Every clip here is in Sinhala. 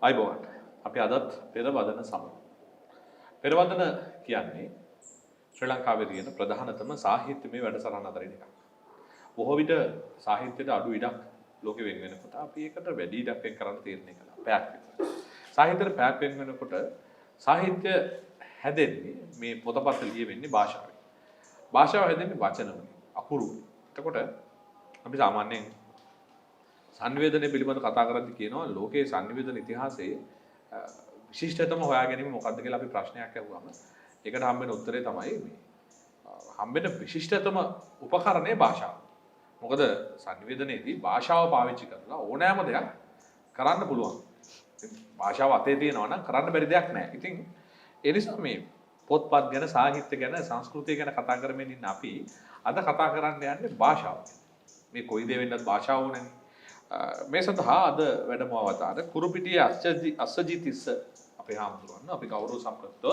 අයිබෝන් අපි අදත් පෙරවදන සමය. පෙරවදන කියන්නේ ශ්‍රී ලංකාවේ තියෙන ප්‍රධානතම සාහිත්‍යමය වැඩසටහන අතරින් එකක්. බොහෝ විට සාහිත්‍යයට අඩු ඉඩක් ලෝකෙ වෙන් වෙනකොට අපි ඒකට වැඩි ඉඩක් වෙන් කරන්න තීරණය කළා. පැයක් විතර. සාහිත්‍යයට පැයක් වෙන් වෙනකොට සාහිත්‍ය හැදෙන්නේ මේ පොතපත් ලියවෙන්නේ භාෂාවෙන්. භාෂාව හැදෙන්නේ වචන වලින්, අකුරු වලින්. එතකොට අපි සාමාන්‍යයෙන් සංවේදනය පිළිබඳව කතා කරද්දී කියනවා ලෝකයේ සංවේදන ඉතිහාසයේ විශිෂ්ටතම හොයා ගැනීම මොකක්ද කියලා අපි ප්‍රශ්නයක් අහුවම ඒකට හම්බෙන උත්තරේ තමයි මේ හම්බෙන විශිෂ්ටතම උපකරණය භාෂාව. මොකද සංවේදනයේදී භාෂාව පාවිච්චි කරලා ඕනෑම දෙයක් කරන්න පුළුවන්. භාෂාව අතේ තියෙනවා නම් කරන්න බැරි දෙයක් නැහැ. ඉතින් ඒ නිසා මේ පොත්පත් ගැන, සාහිත්‍ය ගැන, සංස්කෘතිය ගැන කතා කරමින් ඉන්න අපි අද කතා කරන්න යන්නේ භාෂාව. මේ කොයි දේ වෙන්නත් භාෂාව ඕනේ. මේ සඳහා අද වැඩමවතාර කුරුපිටියේ අස්සජී තිස්ස අපේ හාමුදුරුවෝ අපි ගෞරව සම්ප්‍රයුක්තව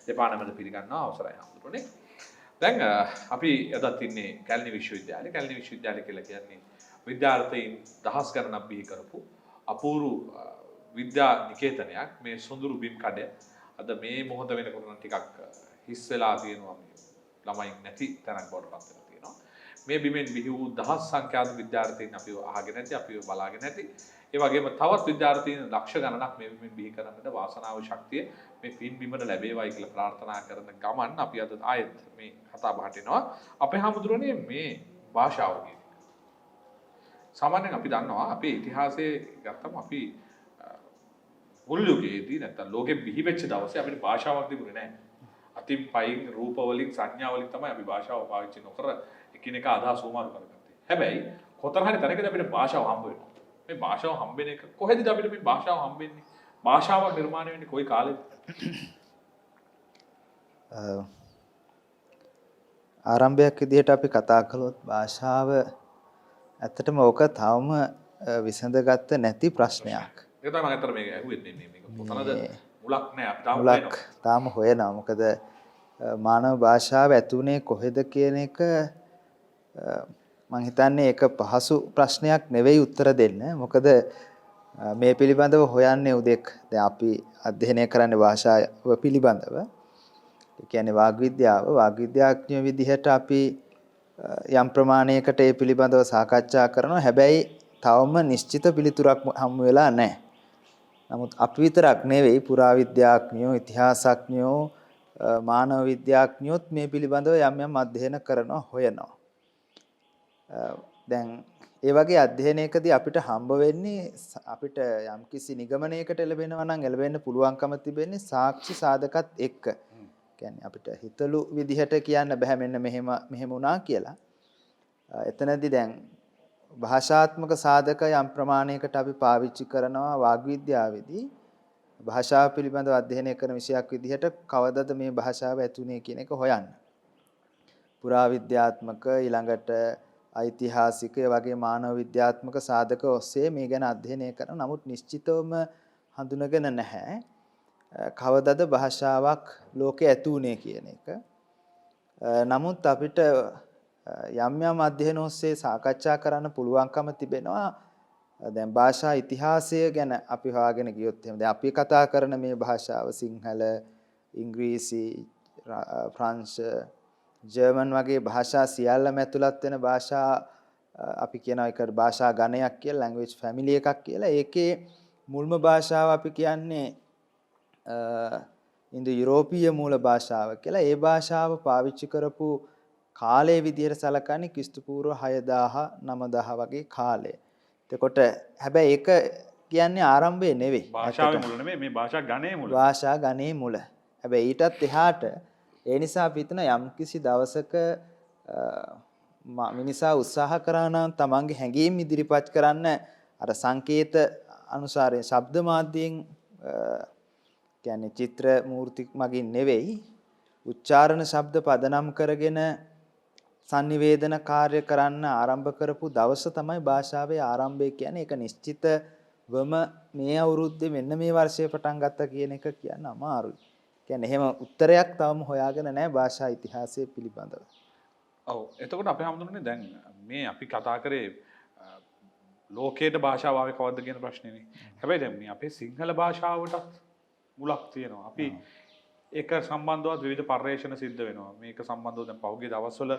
දෙපාර්තමේන්ත පිළිගන්නවා අවසරයි හාමුදුරුවනේ. දැන් අපි අදත් ඉන්නේ කැලණි විශ්වවිද්‍යාලේ. කැලණි විශ්වවිද්‍යාලය කියලා කියන්නේ විද්‍යාර්ථීන් දහස් ගණනක් බිහි කරපු අපූර්ව විද්‍යා නිකේතනයක්. මේ සොඳුරු බිම් කඩ අද මේ මොහොත වෙනකොට නම් ටිකක් හිස් වෙලා තියෙනවා. මේ ළමයින් නැති තැනක් බවට පත් වෙලා තියෙනවා. මේ බිමෙන් බිහි වූ දහස් සංඛ්‍යාත විද්‍යාර්ථීන් අපිව අහගෙන නැති, අපිව බලාගෙන නැති. ඒ වගේම තවත් විද්‍යාර්ථීන් ලක්ෂ ගණනක් මේ බිමෙන් බිහි කරන්නට වාසනාව ශක්තිය මේ පින් බිමට ලැබේවයි කියලා ප්‍රාර්ථනා කරන ගමන් අපි අද ආයෙත් මේ කතා බහට එනවා. අපේ හැමදෙරෝනේ මේ භාෂාව කියන එක. සාමාන්‍යයෙන් අපි දන්නවා අපේ ඉතිහාසයේ ගත්තම අපි මුල් යුගයේදී නැත්තම් ලෝකෙ බිහි වෙච්ච දවසේ අපිට භාෂාවක් තිබුණේ නැහැ. අතින් පයින් රූප වලින් සංඥා වලින් තමයි අපි භාෂාව පාවිච්චි නොකර එකිනෙක අදහස් උමාරු කරගත්තේ. හැබැයි කොතන හරි තැනකදී අපිට භාෂාව හම්බ වෙනවා. මේ භාෂාව හම්බෙන එක කොහෙද අපිට මේ භාෂාව හම්බෙන්නේ? භාෂාවක් නිර්මාණය වෙන්නේ කොයි කාලෙද? ආරම්භයක් විදිහට අපි කතා කළොත් භාෂාව ඇත්තටම ඕක තවම විසඳගත්ත නැති ප්‍රශ්නයක්. ඒක තමයි මම අතර මේක ඇහුවෙත් මේ කොතනද මුලක් නැහැ අපි තාම මුලක් තාම හොයනවා. මොකද මානව භාෂාව ඇතුනේ කොහෙද කියන එක මම හිතන්නේ ඒක පහසු ප්‍රශ්නයක් නෙවෙයි උත්තර දෙන්න. මොකද මේ පිළිබඳව හොයන්නේ උදෙක් දැන් අපි අධ්‍යයනය කරන්නේ භාෂාව පිළිබඳව. ඒ කියන්නේ වාග් විද්‍යාඥයෝ විදිහට අපි යම් ප්‍රමාණයකට ඒ පිළිබඳව සාකච්ඡා කරනවා. හැබැයි තවම නිශ්චිත පිළිතුරක් හමු වෙලා නැහැ. නමුත් අපි විතරක් නෙවෙයි පුරාවිද්‍යාඥයෝ, ඉතිහාසඥයෝ, මානව විද්‍යාඥයෝත් මේ පිළිබඳව යම් යම් අධ්‍යයන කරනවා, හොයනවා. දැන් ඒ වගේ අධ්‍යයනයකදී අපිට හම්බ වෙන්නේ අපිට යම්කිසි නිගමනයකට එළවෙනවා නම් එළවෙන්න පුළුවන්කම තිබෙන්නේ සාක්ෂි සාධකත් එක්ක. කියන්නේ අපිට හිතලු විදිහට කියන්න බෑ මෙන්න මෙහෙම වුණා කියලා. එතනදී දැන් භාෂාත්මක සාධක යම් ප්‍රමාණයකට අපි පාවිච්චි කරනවා වාග් විද්‍යාවේදී. භාෂාව පිළිබඳව අධ්‍යයනය කරන විෂයක් විදිහට කවදද මේ භාෂාව ඇතුනේ කියන එක හොයන්න. පුරාවිද්‍යාත්මක ඊළඟට ඓතිහාසික වගේ මානව විද්‍යාත්මක සාධක ඔස්සේ මේ ගැන අධ්‍යයනය කරන නමුත් නිශ්චිතවම හඳුනගෙන නැහැ කවදද භාෂාවක් ලෝකේ ඇතුනේ කියන එක. නමුත් අපිට යම් යම් අධ්‍යයන ඔස්සේ සාකච්ඡා කරන්න පුළුවන්කම තිබෙනවා. දැන් භාෂා ඉතිහාසය ගැන අපි හොයාගෙන ගියොත් එහෙනම් දැන් අපි කතා කරන මේ භාෂාව සිංහල, ඉංග්‍රීසි, ප්‍රංශ, ජර්මන් වගේ භාෂා සියල්ලම ඇතුළත් වෙන භාෂා අපි කියනවා ඒකට භාෂා ගණයක් කියලා, ලැන්ග්වේජ් ෆැමිලි එකක් කියලා. ඒකේ මුල්ම භාෂාව අපි කියන්නේ ඉන්දු යුරෝපීය මූල භාෂාව කියලා. ඒ භාෂාව පාවිච්චි කරපු කාලයේ විදිහට සලකන්නේ ක්‍රිස්තු පූර්ව 6000 9000 වගේ කාලය. එතකොට හැබැයි ඒක කියන්නේ ආරම්භය නෙවෙයි. භාෂාවේ මුල නෙවෙයි මේ භාෂා ගණයේ මුල. භාෂා ගණයේ මුල. හැබැයි ඊටත් එහාට ඒ නිසා අපි හිතන යම්කිසි දවසක මිනිසා උත්සාහ කරා නම් තමන්ගේ හැඟීම් ඉදිරිපත් කරන්න අර සංකේත අනුසාරයෙන් ශබ්ද මාධ්‍යයෙන් කියන්නේ චිත්‍ර මූර්ති මගින් නෙවෙයි උච්චාරණ ශබ්ද පදනම් කරගෙන sannivedana කාර්ය කරන්න ආරම්භ කරපු දවස තමයි භාෂාවේ ආරම්භය කියන්නේ. ඒක නිශ්චිතවම මේ අවුරුද්දේ මෙන්න මේ වර්ෂයේ පටන් ගත්තා කියන එක කියන්න අමාරුයි. කියන්නේ එහෙම උත්තරයක් තවම හොයාගෙන නැහැ භාෂා ඉතිහාසය පිළිබඳව. ඔව් එතකොට අපි හඳුනන්නේ දැන් මේ අපි කතා කරේ ලෝකයට භාෂාව ආවේ කවද්ද කියන ප්‍රශ්නේනේ. හැබැයි දැන් මේ අපේ සිංහල භාෂාවටත් මුලක් තියෙනවා. අපි ඒක සම්බන්ධවත් විවිධ පර්යේෂණ සිද්ධ වෙනවා. මේක සම්බන්ධව දැන් පහුගිය දවස්වල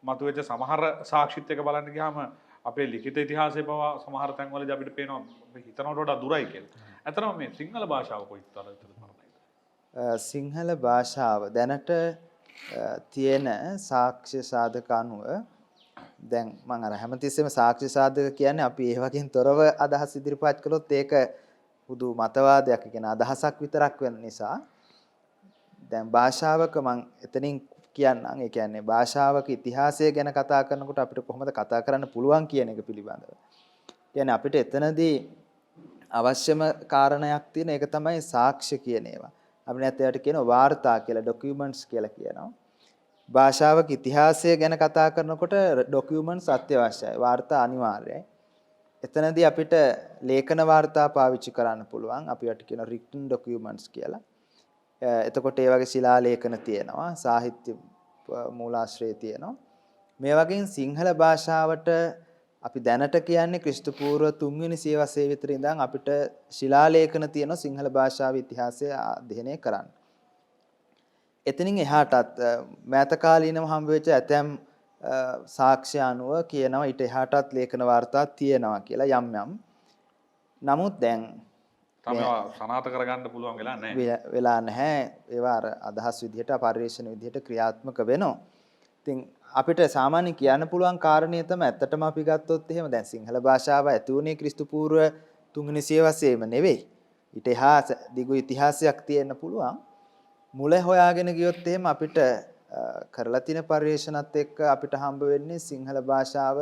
මතුවෙච්ච සමහර සාක්ෂිත් එක බලන්න ගියාම අපේ ලිඛිත ඉතිහාසයේ පවා සමහර තැන්වලදී අපිට පේනවා අපි හිතනවට වඩා දුරයි කියලා. ඇත්තටම මේ සිංහල භාෂාව කොයිතරම්ද තරමයි. සිංහල භාෂාව දැනට තියෙන සාක්ෂි සාධක අනුව දැන් මම අර හැමතිස්සෙම සාක්ෂි සාධක කියන්නේ අපි ඒ වගේන් තොරව අදහස් ඉදිරිපත් කළොත් ඒක පුදු මතවාදයක් කියන අදහසක් විතරක් වෙන නිසා දැන් භාෂාවක මම එතනින් කියන්නම් ඒ කියන්නේ භාෂාවක ඉතිහාසය ගැන කතා කරනකොට අපිට කොහොමද කතා කරන්න පුළුවන් කියන එක පිළිබඳව. කියන්නේ අපිට එතනදී අවශ්‍යම කාරණයක් තියෙන ඒක තමයි සාක්ෂි කියන ඒවා. අපි නැත්නම් ඒවට කියනවා වාර්තා කියලා ඩොකියුමන්ට්ස් කියලා කියනවා. භාෂාවක ඉතිහාසය ගැන කතා කරනකොට ඩොකියුමන්ට්ස් අත්‍යවශ්‍යයි. වාර්තා අනිවාර්යයි. එතනදී අපිට ලේඛන වාර්තා පාවිච්චි කරන්න පුළුවන්. අපි ඒවට කියනවා written documents කියලා. එතකොට ඒ වගේ ශිලා ලේඛන තියෙනවා. සාහිත්‍ය මූලාශ්‍රය තියෙනවා. මේ වගේ සිංහල භාෂාවට අපි දැනට කියන්නේ ක්‍රිස්තු පූර්ව 3 වෙනි සියවසේ විතර ඉඳන් අපිට ශිලා ලේඛන තියෙන සිංහල භාෂාවේ ඉතිහාසය අධ්‍යයනය කරන්න. එතනින් එහාටත් මෑත කාලීනව හම්බ වෙච්ච ඇතැම් සාක්ෂි අනුව කියනවා ඊට එහාටත් ලේඛන වාර්තා තියෙනවා කියලා යම්. නමුත් දැන් තමයි සනාථ කරගන්න පුළුවන් වෙලා නැහැ. වෙලා නැහැ. ඒවා අදහස් විදිහට පරිශ්‍රණ විදිහට ක්‍රියාත්මක වෙනවා. ඉතින් අපිට සාමාන්‍යයෙන් කියන්න පුළුවන් කාරණේ තමයි ඇත්තටම අපි ගත්තොත් එහෙම දැන් සිංහල භාෂාව ඇති වුණේ ක්‍රිස්තු පූර්ව 3 වෙනි සියවසේම නෙවෙයි. ඊට එහා දිගු ඉතිහාසයක් තියෙන්න පුළුවන්. මුල හොයාගෙන ගියොත් එහෙම අපිට කරලා තියෙන පරිශ්‍රණත් එක්ක අපිට හම්බ වෙන්නේ සිංහල භාෂාව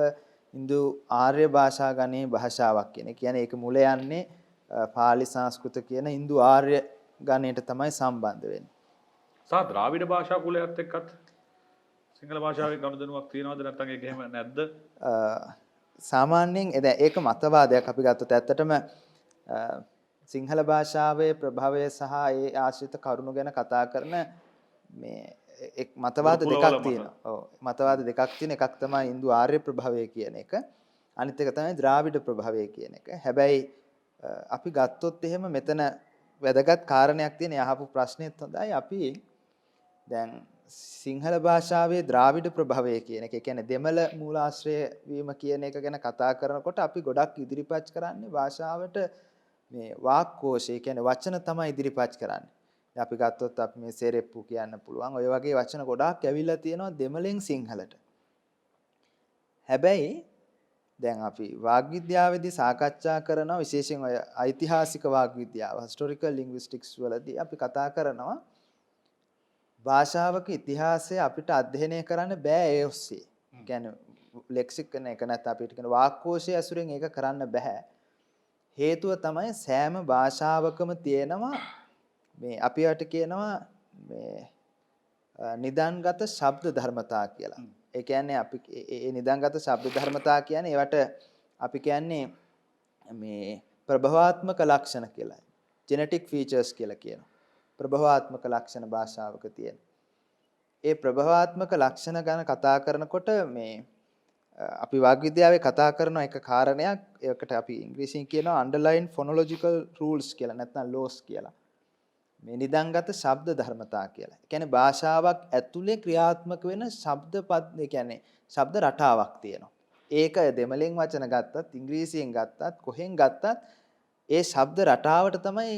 Hindu ආර්ය භාෂා ගණයේ භාෂාවක් කියන. කියන්නේ ඒක මුල යන්නේ පාලි සංස්කෘත කියන Hindu ආර්ය ගණයට තමයි සම්බන්ධ වෙන්නේ. සා ද්‍රාවිඩ භාෂා කුලයත් එක්කත් සිංහල භාෂාවේ ගනුදෙනුවක් තියෙනවද නැත්නම් ඒක එහෙම නැද්ද? සාමාන්‍යයෙන් ඒක මතවාදයක් අපි ගත්තොත් ඇත්තටම සිංහල භාෂාවේ ප්‍රභවය සහ ඒ ආශ්‍රිත කරුණු ගැන කතා කරන මේ එක් මතවාද දෙකක් තියෙනවා. ඔව් මතවාද දෙකක් තියෙන එකක් තමයි Hindu ආර්ය ප්‍රභවය කියන එක. අනිත් එක තමයි ද්‍රාවිඩ ප්‍රභවය කියන එක. හැබැයි අපි ගත්තොත් එහෙම මෙතන වැදගත් කාරණයක් තියෙන යහපු ප්‍රශ්නෙත් හොඳයි. අපි දැන් සිංහල භාෂාවේ ද්‍රාවිඩ ප්‍රභවය කියන එක, ඒ කියන්නේ දෙමළ මූලාශ්‍රය වීම කියන එක ගැන කතා කරනකොට අපි ගොඩක් ඉදිරිපත් කරන්නේ භාෂාවට මේ වාක්කෝෂය, ඒ කියන්නේ වචන තමයි ඉදිරිපත් කරන්නේ. අපි ගත්තොත් අපි මේ සෙරෙප්පු කියන්න පුළුවන්. ඔය වගේ වචන ගොඩාක් ඇවිල්ලා තියෙනවා දෙමළෙන් සිංහලට. හැබැයි දැන් අපි වාග් විද්‍යාවේදී සාකච්ඡා කරනවා විශේෂයෙන් ඔය ඓතිහාසික වාග් විද්‍යාව, historical linguistics වලදී අපි කතා කරනවා භාෂාවක ඉතිහාසය අපිට අධ්‍යයනය කරන්න බෑ ඒ ඔස්සේ. කියන්නේ ලෙක්සිකන් එක නැත්නම් අපිට කියන වාක්කෝෂය ඇසුරෙන් ඒක කරන්න බෑ. හේතුව තමයි සෑම භාෂාවකම තියෙනවා මේ අපි වට කියනවා මේ නිදන්ගත ශබ්ද ධර්මතා කියලා. ඒ කියන්නේ අපි ඒ නිදන්ගත ශබ්ද ධර්මතා කියන්නේ ඒවට අපි කියන්නේ මේ ප්‍රභවාත්මක ලක්ෂණ කියලා. ජෙනටික් ෆීචර්ස් කියලා කියනවා. ප්‍රභවාත්මක ලක්ෂණ භාෂාවක තියෙන. ඒ ප්‍රභවාත්මක ලක්ෂණ ගැන කතා කරනකොට මේ අපි වාග් විද්‍යාවේ කතා කරන එක කාරණයක් ඒකට අපි ඉංග්‍රීසියෙන් කියනවා underlying phonological rules කියලා නැත්නම් laws කියලා. මේ නිදන්ගත ශබ්ද ධර්මතා කියලා. ඒ කියන්නේ භාෂාවක් ඇතුලේ ක්‍රියාත්මක වෙන ශබ්ද පද, ඒ කියන්නේ ශබ්ද රටාවක් තියෙනවා. ඒක දෙමළෙන් වචන ගත්තත් ඉංග්‍රීසියෙන් ගත්තත් කොහෙන් ගත්තත් ඒ ශබ්ද රටාවට තමයි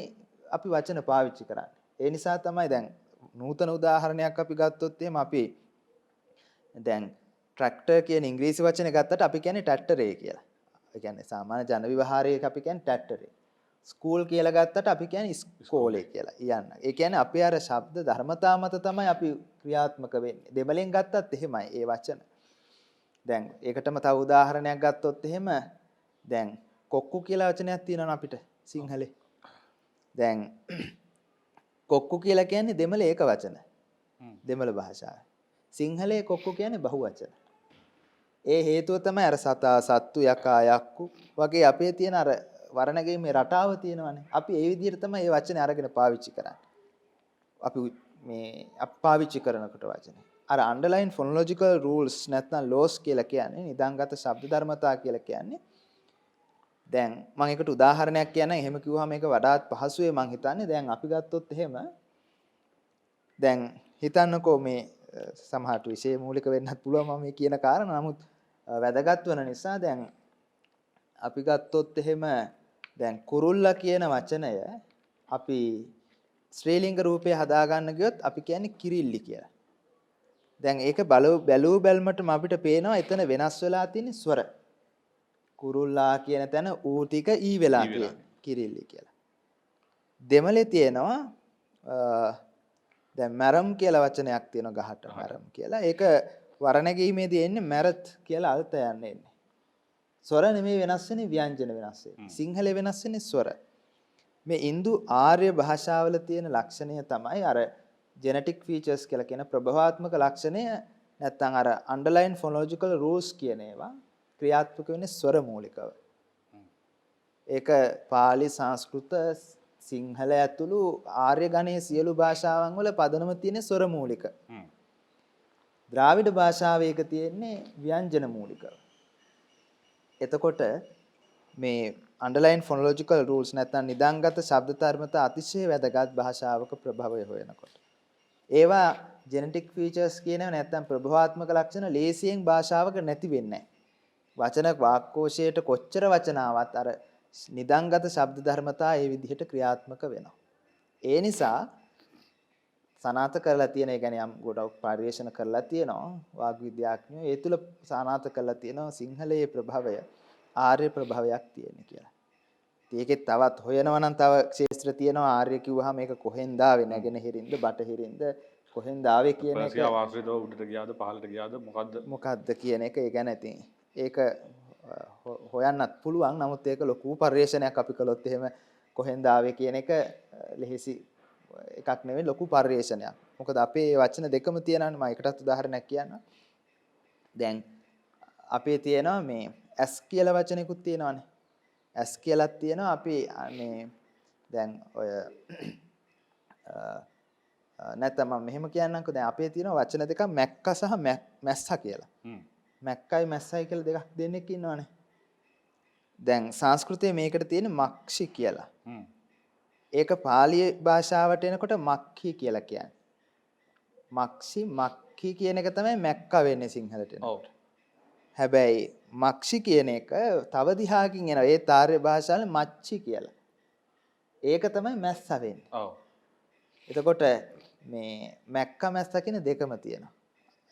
අපි වචන පාවිච්චි කරන්නේ. ඒ නිසා තමයි දැන් නූතන උදාහරණයක් අපි ගත්තොත් එහෙම අපි දැන් ට්‍රැක්ටර් කියන ඉංග්‍රීසි වචනේ ගත්තට අපි කියන්නේ ට්‍රැක්ටරේ කියලා. ඒ කියන්නේ සාමාන්‍ය ජන විවහාරයේ අපි කියන්නේ ට්‍රැක්ටරේ. ස්කූල් කියලා ගත්තට අපි කියන්නේ ඉස්කෝලේ කියලා. යන්න. ඒ කියන්නේ අපි අර ශබ්ද ධර්මතා මත තමයි අපි ක්‍රියාත්මක වෙන්නේ. දෙමළෙන් ගත්තත් එහෙමයි ඒ වචන. දැන් ඒකටම තව උදාහරණයක් ගත්තොත් එහෙම දැන් කොක්කු කියලා වචනයක් තියෙනවා අපිට සිංහලේ. දැන් කොක්කු කියලා කියන්නේ දෙමළ ඒක වචන. දෙමළ භාෂාවේ. සිංහලේ කොක්කු කියන්නේ බහුවචන. ඒ හේතුව තමයි අර සතා, සත්තු, යකා, යක්කු වගේ අපේ තියෙන අර වර්ණගේ මේ රටාව තියෙනවානේ. අපි ඒ විදිහට තමයි මේ වචනේ අරගෙන පාවිච්චි කරන්නේ. අපි පාවිච්චි කරනකොට වචනේ. අර underlying phonological rules නැත්නම් laws කියලා කියන්නේ නිදන්ගත ශබ්ද ධර්මතා කියලා කියන්නේ දැන් මම ඒකට උදාහරණයක් කියන්නම්. එහෙම කිව්වහම මේක වඩාත් පහසුවේ මං හිතන්නේ. දැන් අපි ගත්තොත් එහෙම දැන් හිතන්නකෝ මේ සමහරට විශේෂ මූලික වෙන්නත් පුළුවන් මම මේ කියන කාරණා. නමුත් වැදගත් වෙන නිසා දැන් අපි ගත්තොත් එහෙම දැන් කුරුල්ලා කියන වචනය අපි ශ්‍රීලිංග රූපේ හදාගන්න ගියොත් අපි කියන්නේ කිරිල්ලි කියලා. දැන් ඒක බැලූ බැල්මටම අපිට පේනවා එතන වෙනස් වෙලා තියෙන ස්වර. කුරුල්ලා කියන තැන ඌ ටික ඊ වෙලා තියෙන කිරිල්ලි කියලා. දෙමළේ තියෙනවා දැන් මැරම් කියලා වචනයක් තියෙනවා ගහට මැරම් කියලා. ඒක වර්ණගීමේදී එන්නේ මැරත් කියලා අර්ථය යන්නේ. ස්වර නෙමෙයි වෙනස් වෙන්නේ ව්‍යංජන වෙනස් වෙන්නේ. සිංහලේ වෙනස් වෙන්නේ ස්වර. මේ ඉන්දු ආර්ය භාෂාවල තියෙන ලක්ෂණය තමයි අර ජෙනටික් ෆීචර්ස් කියලා කියන ප්‍රභවාත්මක ලක්ෂණය නැත්නම් අර අන්ඩර්ලයින් ෆොනොලොජිකල් රූල්ස් කියන ඒවා ක්‍රියාත්මක වෙන්නේ ස්වර මූලිකව. ඒක පාලි සංස්කෘත සිංහල ඇතුළු ආර්ය ගණයේ සියලු භාෂාවන් වල පදනම තියෙන ස්වර මූලික. ද්‍රාවිඩ භාෂාවේ ඒක තියෙන්නේ ව්‍යංජන මූලිකව. එතකොට මේ අන්ඩර්ලයින් ෆොනොලොජිකල් රූල්ස් නැත්නම් නිදාංගත ශබ්ද ධර්මතා අතිශය වැදගත් භාෂාවක ප්‍රභවය හොයනකොට. ඒවා ජෙනටික් ෆීචර්ස් කියනවා නැත්නම් ප්‍රභවාත්මක ලක්ෂණ ලේසියෙන් භාෂාවක නැති වෙන්නේ නැහැ. වචන වාක්කෝෂයට කොච්චර වචන ආවත් අර නිදාංගත ශබ්ද ධර්මතා ඒ විදිහට ක්‍රියාත්මක වෙනවා. ඒ නිසා සනාථ කරලා තියෙන, ඒ කියන්නේ යම් ගොඩක් පරිශන කරලා තියෙනවා වාග් විද්‍යාඥයෝ. ඒ තුල සනාථ කරලා තියෙනවා සිංහලයේ ප්‍රභවය ආර්ය ප්‍රභවයක් තියෙන කියලා. ඒකෙත් තවත් හොයනවා නම් තව ක්ෂේත්‍ර තියෙනවා. ආර්ය කිව්වහම මේක කොහෙන්ද ආවේ? නැගෙනහිරින්ද බටහිරින්ද කොහෙන්ද ආවේ කියන එක. පර්සියාව ආශ්‍රිතව උඩට ගියාද පහළට ගියාද මොකද්ද කියන එක. ඒ ගැන ඉතින් ඒක හොයන්නත් පුළුවන්. නමුත් ඒක ලොකු පරිශ්‍රණයක් අපි කළොත් එහෙම කොහෙන්ද ආවේ කියන එක ලෙහෙසි එකක් නෙවෙයි, ලොකු පරිශ්‍රණයක්. මොකද අපේ වචන දෙකම තියෙනවානේ. මම එකටත් උදාහරණයක් කියන්නම්. දැන් අපේ තියෙනවා මේ ඇස් කියලා වචනයකුත් තියෙනවානේ. ඇස් කියලාත් තියෙනවා. අපි මේ දැන් ඔය නැත්නම් මම මෙහෙම කියන්නම්කෝ. දැන් අපේ තියෙන වචන දෙකක් මැක්ක සහ මැස්සා කියලා. මැක්කයි මැස්සයි කියලා දෙකක් දෙන්නෙක් ඉන්නවනේ. දැන් සංස්කෘතයේ මේකට තියෙන මක්ෂි කියලා. ඒක පාලි භාෂාවට එනකොට මක්ඛි කියලා කියන්නේ. මක්ෂි මක්ඛි කියන එක තමයි මැක්ක වෙන්නේ සිංහලට එනකොට. හැබැයි මක්ෂි කියන එක තව දිහාකින් එනවා. ඒ තාර්ය භාෂාවේ මච්චි කියලා. ඒක තමයි මැස්ස වෙන්නේ. ඔව්. එතකොට මේ මැක්ක මැස්ස කියන දෙකම තියෙනවා.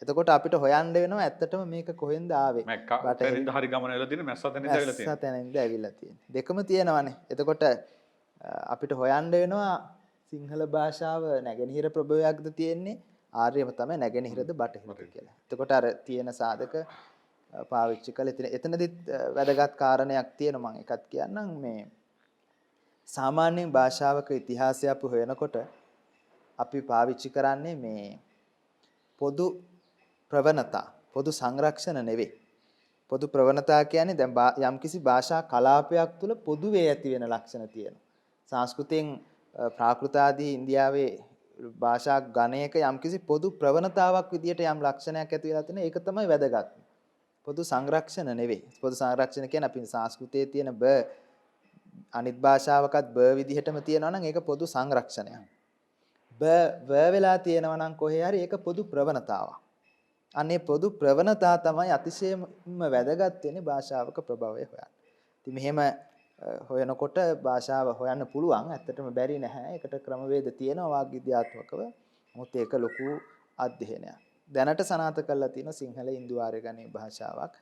එතකොට අපිට හොයන්න වෙනවා ඇත්තටම මේක කොහෙන්ද ආවේ? මැක්ක තැනින්ද හරි ගමන වෙලා තියෙන්නේ, මැස්ස තැනින්ද ඇවිල්ලා තියෙන්නේ. මැස්ස තැනින්ද ඇවිල්ලා තියෙන්නේ. දෙකම තියෙනවානේ. එතකොට අපිට හොයන්න වෙනවා සිංහල භාෂාව නැගෙනහිර ප්‍රභවයක්ද තියෙන්නේ, ආර්යම තමයි නැගෙනහිරද බටහිරද කියලා. එතකොට අර තියෙන සාධක පාවිච්චි කළා. එතනදිත් වැදගත් කාරණයක් තියෙනවා. මම එකක් කියන්නම්. මේ සාමාන්‍යයෙන් භාෂාවක ඉතිහාසය අපි හොයනකොට අපි පාවිච්චි කරන්නේ මේ පොදු ප්‍රවණතා, පොදු සංරක්ෂණ නෙවෙයි. පොදු ප්‍රවණතා කියන්නේ දැන් යම්කිසි භාෂා කලාපයක් තුළ පොදුවේ ඇති වෙන ලක්ෂණ තියෙනවා. සංස්කෘතයෙන් ප්‍රාකෘත ආදී ඉන්දියාවේ භාෂා ගණයක යම්කිසි පොදු ප්‍රවණතාවක් විදියට යම් ලක්ෂණයක් ඇති වෙලා තියෙනවා. ඒක තමයි වැදගත්. පොදු සංරක්ෂණ නෙවෙයි. පොදු සංරක්ෂණ කියන්නේ අපි සංස්කෘතයේ තියෙන බ අනිත් භාෂාවකත් බ විදිහටම තියෙනවා නම් ඒක පොදු සංරක්ෂණයක්. බ වෙලා තියෙනවා නම් කොහේ හරි ඒක පොදු ප්‍රවණතාවක්. අනේ පොදු ප්‍රවණතා තමයි අතිශයම වැදගත් වෙන්නේ භාෂාවක ප්‍රභවය හොයන්න. ඉතින් මෙහෙම හොයනකොට භාෂාව හොයන්න පුළුවන්. ඇත්තටම බැරි නැහැ. ඒකට ක්‍රමවේද තියෙනවා වාග් විද්‍යාත්මකව. මොකද ඒක ලොකු අධ්‍යයනයක්. දැනට සනාථ කරලා තියෙන සිංහල ඉන්දු ආර්ය ගණයේ භාෂාවක්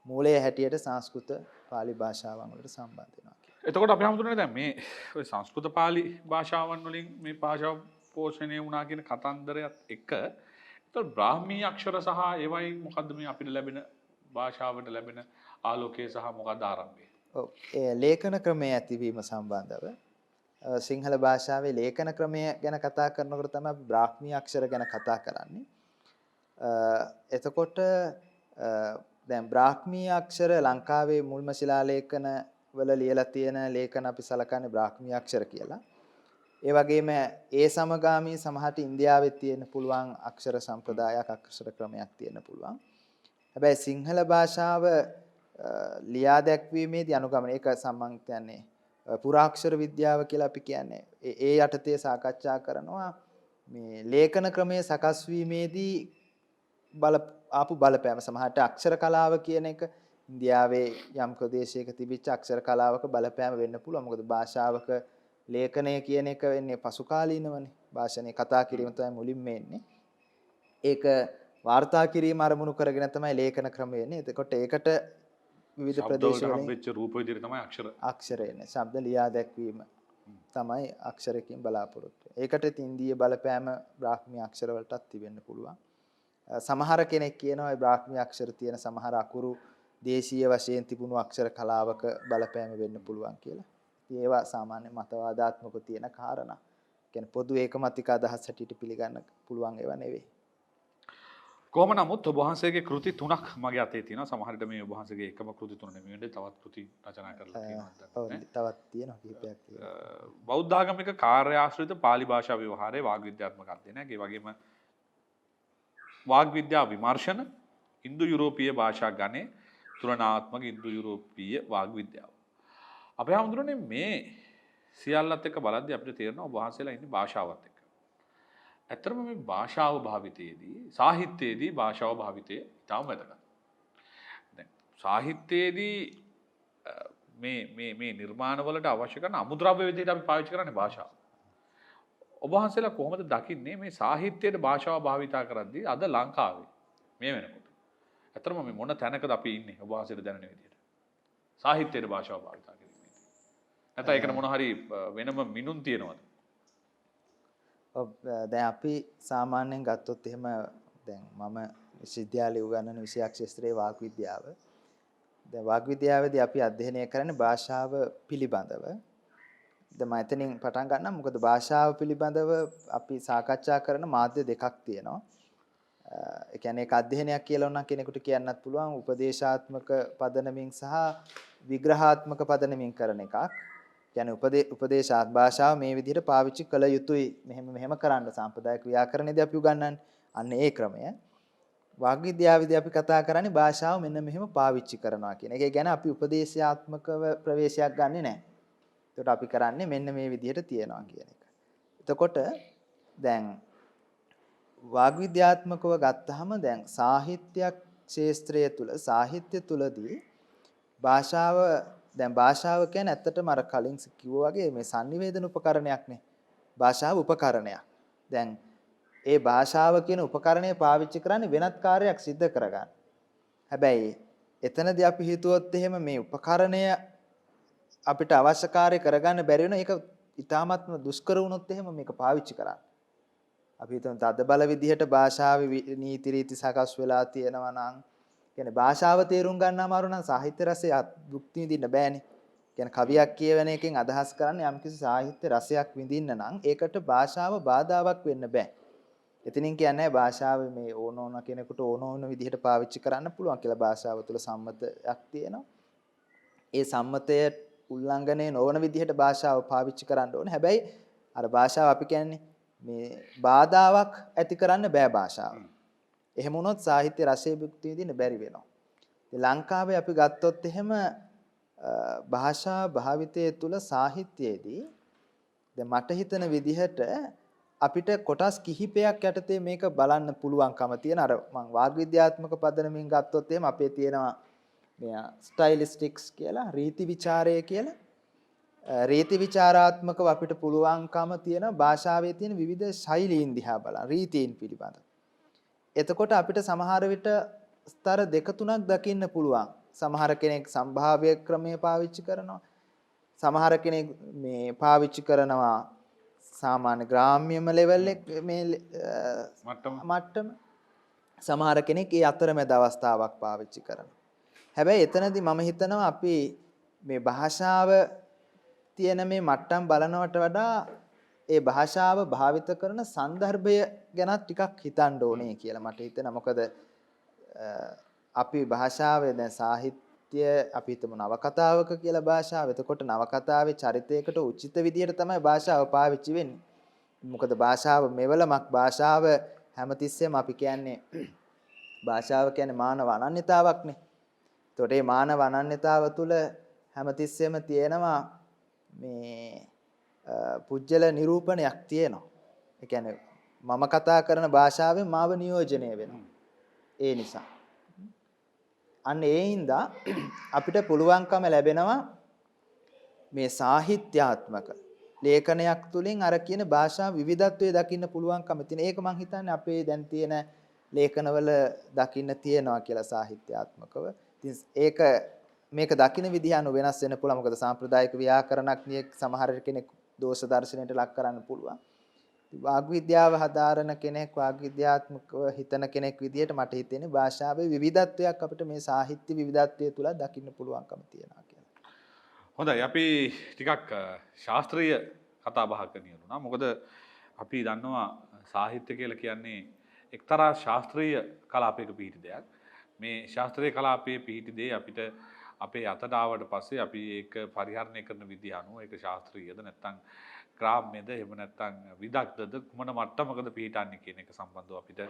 මූලයේ හැටියට සංස්කෘත පාලි භාෂාවන් වලට සම්බන්ධ වෙනවා. එතකොට අපි හමුදුනේ දැන් මේ ඔය සංස්කෘත පාලි භාෂාවන් වලින් මේ භාෂාව පෝෂණය වුණා කියන කතන්දරයත් එක්ක එතකොට බ්‍රාහ්මී අක්ෂර සහ ඒවයින් මොකද්ද මේ අපිට ලැබෙන භාෂාවට ලැබෙන ආලෝකය සහ මොකද්ද ආරම්භය? ඔව්, ඒ ලේඛන ක්‍රමයේ ඇතිවීම සම්බන්ධව සිංහල භාෂාවේ ලේඛන ක්‍රමය ගැන කතා කරනකොට තමයි අපි බ්‍රාහ්මී අක්ෂර ගැන කතා කරන්නේ. එතකොට දැන් බ්‍රාහ්මී අක්ෂර ලංකාවේ මුල්ම ශිලා ලේඛන වල ලියලා තියෙන ලේඛන අපි සලකන්නේ බ්‍රාහ්මී අක්ෂර කියලා. ඒ වගේම ඒ සමගාමී සමහරට ඉන්දියාවේ තියෙන පුළුවන් අක්ෂර සම්ප්‍රදායක්, අක්ෂර ක්‍රමයක් තියෙන්න පුළුවන්. හැබැයි සිංහල භාෂාව ලියා දැක්වීමේදී අනුගමන ඒක සම්මන් කියන්නේ පුරාක්ෂර විද්‍යාව කියලා අපි කියන්නේ. ඒ යටතේ සාකච්ඡා කරනවා මේ ලේඛන ක්‍රමයේ සකස් වීමේදී ආපු බලපෑම. සමහරට අක්ෂර කලාව කියන එක ඉන්දියාවේ යම් ප්‍රදේශයක තිබිච්ච අක්ෂර කලාවක බලපෑම වෙන්න පුළුවන්. මොකද භාෂාවක ලේඛනය කියන එක වෙන්නේ පසු කාලීනවනේ. භාෂණේ කතා කිරීම තමයි මුලින්ම එන්නේ. ඒක වාර්තා කිරීම අරමුණු කරගෙන තමයි ලේඛන ක්‍රමය එන්නේ. එතකොට ඒකට විවිධ ප්‍රදේශවලින් හම්බෙච්ච රූප විදිහට තමයි අක්ෂර එන්නේ. ශබ්ද ලියා දැක්වීම තමයි අක්ෂරකින් බලාපොරොත්තු. ඒකට ඉන්දීය බලපෑම බ්‍රාහ්මී අක්ෂර වලටත් තිබෙන්න පුළුවන්. සමහර කෙනෙක් කියනවා ඒ බ්‍රාහ්මී අක්ෂර තියෙන සමහර අකුරු දේශීය වශයෙන් තිබුණු අක්ෂර කලාවක බලපෑම වෙන්න පුළුවන් කියලා. ඒවා සාමාන්‍ය මතවාදාත්මකව තියෙන කාරණා. කියන්නේ පොදු ඒකමතික අදහස් හැටියට පිළිගන්න පුළුවන් ඒවා නෙවෙයි. කොහොම නමුත් ඔබ වහන්සේගේ කෘති 3ක් මගේ අතේ තියෙනවා. සමහර විට මේ ඔබ වහන්සේගේ එකම කෘති 3 නෙමෙයි වෙන්නේ තවත් කෘති රචනා කරලා තියෙනවා. ඔව් තවත් තියෙනවා කිහිපයක් තියෙනවා. බෞද්ධ ආගමික කාර්යාශ්‍රිත පාලි භාෂා ව්‍යවහාරයේ වාග් විද්‍යාත්මක අධ්‍යයනයක්. ඒ වගේම වාග් විද්‍යා විමර්ශන ඉන්දු යුරෝපීය භාෂා ගණේ තුලනාත්මක ඉන්දු යුරෝපීය වාග් විද්‍යාව. අපේ හඳුනන්නේ මේ සියල්ලත් එක්ක බලද්දී අපිට තේරෙනවා ඔබ වහන්සේලා ඉන්නේ භාෂාවත් එක්ක. ඇත්තටම මේ භාෂාව භාවිතයේදී සාහිත්‍යයේදී භාෂාව භාවිතය ඉතාම වැදගත්. දැන් සාහිත්‍යයේදී මේ නිර්මාණවලට අවශ්‍ය කරන අමුද්‍රව්‍ය විදිහට අපි පාවිච්චි කරන්නේ භාෂාව. ඔබ වහන්සේලා කොහොමද දකින්නේ මේ සාහිත්‍යයේ භාෂාව භාවිතා කරද්දී අද ලංකාවේ මේ වෙනකොට? ඇත්තටම මේ මොන තැනකද අපි ඉන්නේ ඔබ වහන්සේට දැනෙන විදිහට? සාහිත්‍යයේ භාෂාව භාවිතා කිරීමේදී. නැත්නම් ඒකට මොන හරි වෙනම මිනුම් තියෙනවද? දැන් අපි සාමාන්‍යයෙන් ගත්තොත් එහෙම දැන් මම විශ්වවිද්‍යාලයේ උගන්වන විෂයක් ශාස්ත්‍රයේ වාග් විද්‍යාව. දැන් වාග් විද්‍යාවේදී අපි අධ්‍යයනය කරන්නේ භාෂාව පිළිබඳව. දැන් මම එතනින් පටන් ගන්නම්. මොකද භාෂාව පිළිබඳව අපි සාකච්ඡා කරන මාධ්‍ය දෙකක් තියෙනවා. ඒ කියන්නේ ඒක අධ්‍යයනයක් කියලා උනන කෙනෙකුට කියන්නත් පුළුවන් උපදේශාත්මක පදනමින් සහ විග්‍රහාත්මක පදනමින් කරන එකක්. කියන්නේ උපදේශාත් භාෂාව මේ විදිහට පාවිච්චි කළ යුතුයි මෙහෙම කරන්න සාම්ප්‍රදායික ව්‍යාකරණයේදී අපි උගන්වන්නේ අන්න ඒ ක්‍රමය. වාග් විද්‍යාවේදී අපි කතා කරන්නේ භාෂාව මෙන්න මෙහෙම පාවිච්චි කරනවා කියන එක. ඒ කියන්නේ අපි උපදේශාත්මකව ප්‍රවේශයක් ගන්නෙ නැහැ. ඒකට අපි කරන්නේ මෙන්න මේ විදිහට තියනවා කියන එක. එතකොට දැන් වාග් විද්‍යාත්මකව ගත්තාම දැන් සාහිත්‍යයක් ක්ෂේත්‍රය තුල සාහිත්‍ය තුලදී භාෂාව දැන් භාෂාව කියන්නේ ඇත්තටම අර කලින් කිව්වා වගේ මේ sannivedana උපකරණයක් නේ. භාෂාව උපකරණයක්. දැන් ඒ භාෂාව කියන උපකරණය පාවිච්චි කරන්නේ වෙනත් කාර්යයක් සිද්ධ කරගන්න. හැබැයි එතනදී අපි හිතුවොත් එහෙම මේ උපකරණය අපිට අවශ්‍ය කාර්ය කරගන්න බැරි වෙන එක ඉතාමත්ම දුෂ්කර වුණොත් එහෙම මේක පාවිච්චි කරන්න. අපි හිතමු තද බල විදිහට භාෂාවේ නීති රීති සකස් වෙලා තියෙනවා නම් කියන්නේ භාෂාව තේරුම් ගන්න අමාරු නම් සාහිත්‍ය රසය දුක්ති විඳින්න බෑනේ. කියන්නේ කවියක් කියවන එකෙන් අදහස් කරන්නේ යම්කිසි සාහිත්‍ය රසයක් විඳින්න නම් ඒකට භාෂාව බාධාවක් වෙන්න බෑ. එතනින් කියන්නේ භාෂාව මේ ඕන කෙනෙකුට ඕන විදිහට පාවිච්චි කරන්න පුළුවන් කියලා භාෂාව තුළ සම්මතයක් තියෙනවා. ඒ සම්මතය උල්ලංඝනය නොවන විදිහට භාෂාව පාවිච්චි කරන්න ඕනේ. හැබැයි අර භාෂාව අපි කියන්නේ මේ බාධාවක් ඇති කරන්න බෑ භාෂාව. එහෙම වුණොත් සාහිත්‍ය රසය භුක්ති විඳින්න බැරි වෙනවා. ඉතින් ලංකාවේ අපි ගත්තොත් එහෙම භාෂා භාවිතය තුළ සාහිත්‍යයේදී දැන් මට හිතන විදිහට අපිට කොටස් කිහිපයක් යටතේ මේක බලන්න පුළුවන්කම තියෙන අර මම වාග් විද්‍යාත්මක පදනමින් ගත්තොත් එහෙම අපේ තියෙනවා මේ ස්ටයිලිස්ටික්ස් කියලා රීති විචාරය කියලා රීති විචාරාත්මකව අපිට පුළුවන්කම තියෙන භාෂාවේ තියෙන විවිධ ශෛලීන් දිහා බලන්න රීතීන් පිළිබඳව. එතකොට අපිට සමහර විට ස්තර දෙක තුනක් දකින්න පුළුවන්. සමහර කෙනෙක් සම්භාව්‍ය ක්‍රමය පාවිච්චි කරනවා. සමහර කෙනෙක් මේ පාවිච්චි කරනවා සාමාන්‍ය ග්‍රාම්‍යම ලෙවල් එක මේ මට්ටම. සමහර කෙනෙක් ඒ අතරමැද අවස්ථාවක් පාවිච්චි කරනවා. හැබැයි එතනදී මම හිතනවා අපි මේ භාෂාව තියෙන මේ මට්ටම් බලනවට වඩා ඒ භාෂාව භාවිත කරන સંદર્ભය ගැන ටිකක් හිතන්න ඕනේ කියලා මට හිතෙනවා. මොකද අපි භාෂාවේ දැන් සාහිත්‍ය අපි හිතමු නවකතාවක කියලා භාෂාව. එතකොට නවකතාවේ චරිතයකට උචිත විදිහට තමයි භාෂාව පාවිච්චි වෙන්නේ. මොකද භාෂාව මෙවලමක් භාෂාව හැමතිස්සෙම අපි කියන්නේ භාෂාව කියන්නේ මානව අනන්‍යතාවක්නේ. එතකොට මේ මානව අනන්‍යතාව තුළ හැමතිස්සෙම තියෙනවා මේ පුජ්‍යල නිරූපණයක් තියෙනවා. ඒ කියන්නේ මම කතා කරන භාෂාවෙන් මාව නියෝජනය වෙනවා. ඒ නිසා අන්න ඒ හින්දා අපිට පුළුවන්කම ලැබෙනවා මේ සාහිත්‍යාත්මක ලේඛනයක් තුලින් අර කියන භාෂා විවිධත්වයේ දකින්න පුළුවන්කම තියෙන. ඒක මම හිතන්නේ අපේ දැන් තියෙන ලේඛනවල දකින්න තියෙනවා කියලා සාහිත්‍යාත්මකව. ඉතින් ඒක මේක දකින්න විදිහ අනු වෙනස් වෙන්න පුළුවන්. මොකද සාම්ප්‍රදායික ව්‍යාකරණඥයෙක් සමහර කෙනෙක් දෝෂ දර්ශනයට ලක් කරන්න පුළුවන්. වාග් විද්‍යාව හදාරන කෙනෙක් වාග් විද්‍යාත්මකව හිතන කෙනෙක් විදිහට මට හිතෙන්නේ භාෂාවේ විවිධත්වයක් අපිට මේ සාහිත්‍ය විවිධත්වය තුල දකින්න පුළුවන්කම තියෙනවා කියලා. හොඳයි අපි ටිකක් ශාස්ත්‍රීය කතා බහ කරනවා. මොකද අපි දන්නවා සාහිත්‍ය කියලා කියන්නේ එක්තරා ශාස්ත්‍රීය කලාපයක පිහිටි දෙයක්. මේ ශාස්ත්‍රීය කලාපයේ පිහිටි දේ අපිට අපේ අතට ආවට පස්සේ අපි ඒක පරිහරණය කරන විදිහ අනුව ඒක ශාස්ත්‍රීයද නැත්නම් ග්‍රාම්‍යද එහෙම නැත්නම් විදග්ධද කුමන මට්ටමකද පිහිටන්නේ කියන එක සම්බන්ධව අපිට